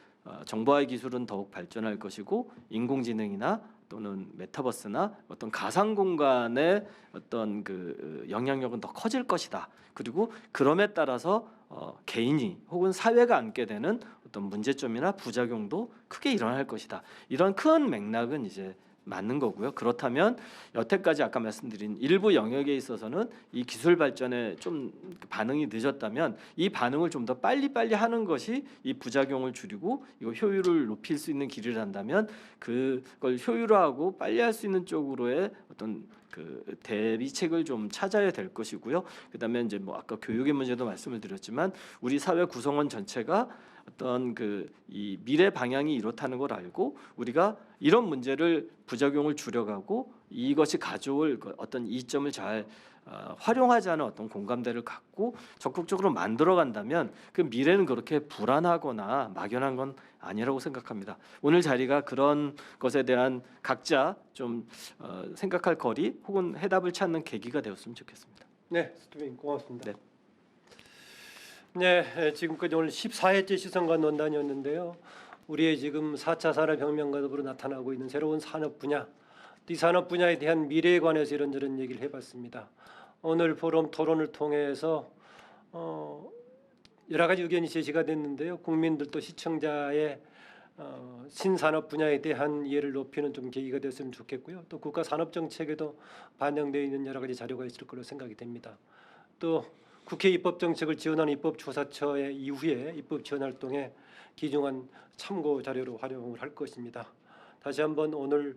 정보화의 기술은 더욱 발전할 것이고, 인공지능이나 또는 메타버스나 어떤 가상 공간의 어떤 그 영향력은 더 커질 것이다. 그리고 그럼에 따라서 개인이 혹은 사회가 안게 되는 어떤 문제점이나 부작용도 크게 일어날 것이다. 이런 큰 맥락은 이제 맞는 거고요. 그렇다면 여태까지 아까 말씀드린 일부 영역에 있어서는 이 기술 발전에 좀 반응이 늦었다면 이 반응을 좀 더 빨리빨리 하는 것이 이 부작용을 줄이고 이거 효율을 높일 수 있는 길이란다면 그걸 효율화하고 빨리 할 수 있는 쪽으로의 어떤 그 대비책을 좀 찾아야 될 것이고요. 그다음에 이제 뭐 아까 교육의 문제도 말씀을 드렸지만 우리 사회 구성원 전체가 어떤 그 이 미래 방향이 이렇다는 걸 알고 우리가 이런 문제를 부작용을 줄여가고 이것이 가져올 어떤 이점을 잘 활용하자는 어떤 공감대를 갖고 적극적으로 만들어간다면 그 미래는 그렇게 불안하거나 막연한 건 아니라고 생각합니다. 오늘 자리가 그런 것에 대한 각자 좀 생각할 거리 혹은 해답을 찾는 계기가 되었으면 좋겠습니다. 네, 스티븐 고맙습니다. 네. 네, 지금까지 오늘 14회째 시선과 논단이었는데요. 우리의 지금 4차 산업혁명과 더불어 나타나고 있는 새로운 산업 분야, 이 산업 분야에 대한 미래에 관해서 이런저런 얘기를 해봤습니다. 오늘 포럼 토론을 통해서 여러 가지 의견이 제시가 됐는데요. 국민들도 시청자의 신산업 분야에 대한 이해를 높이는 좀 계기가 됐으면 좋겠고요. 또 국가 산업 정책에도 반영되어 있는 여러 가지 자료가 있을 걸로 생각이 됩니다. 또 국회 입법 정책을 지원하는 입법조사처의 이후에 입법 지원 활동에 귀중한 참고 자료로 활용을 할 것입니다. 다시 한번 오늘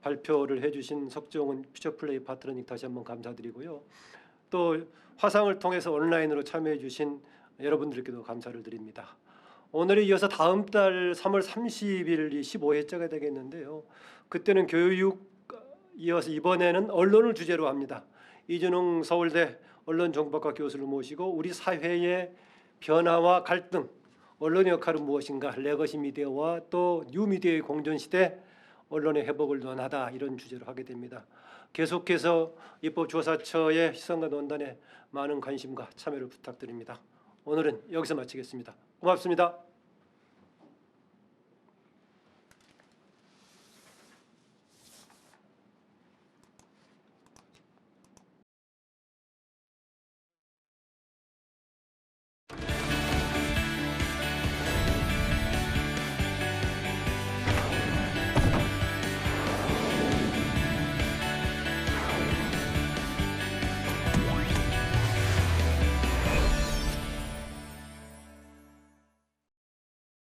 발표를 해주신 석정은 퓨처플레이 파트너님 다시 한번 감사드리고요. 또 화상을 통해서 온라인으로 참여해주신 여러분들께도 감사를 드립니다. 오늘에 이어서 다음 달 3월 30일이 15회째가 되겠는데요. 그때는 교육 이어서 이번에는 언론을 주제로 합니다. 이준웅 서울대 언론정보학과 교수를 모시고 우리 사회의 변화와 갈등, 언론의 역할은 무엇인가, 레거시 미디어와 또 뉴미디어의 공존시대, 언론의 회복을 원하다 이런 주제로 하게 됩니다. 계속해서 입법조사처의 시선과 논단에 많은 관심과 참여를 부탁드립니다. 오늘은 여기서 마치겠습니다. 고맙습니다.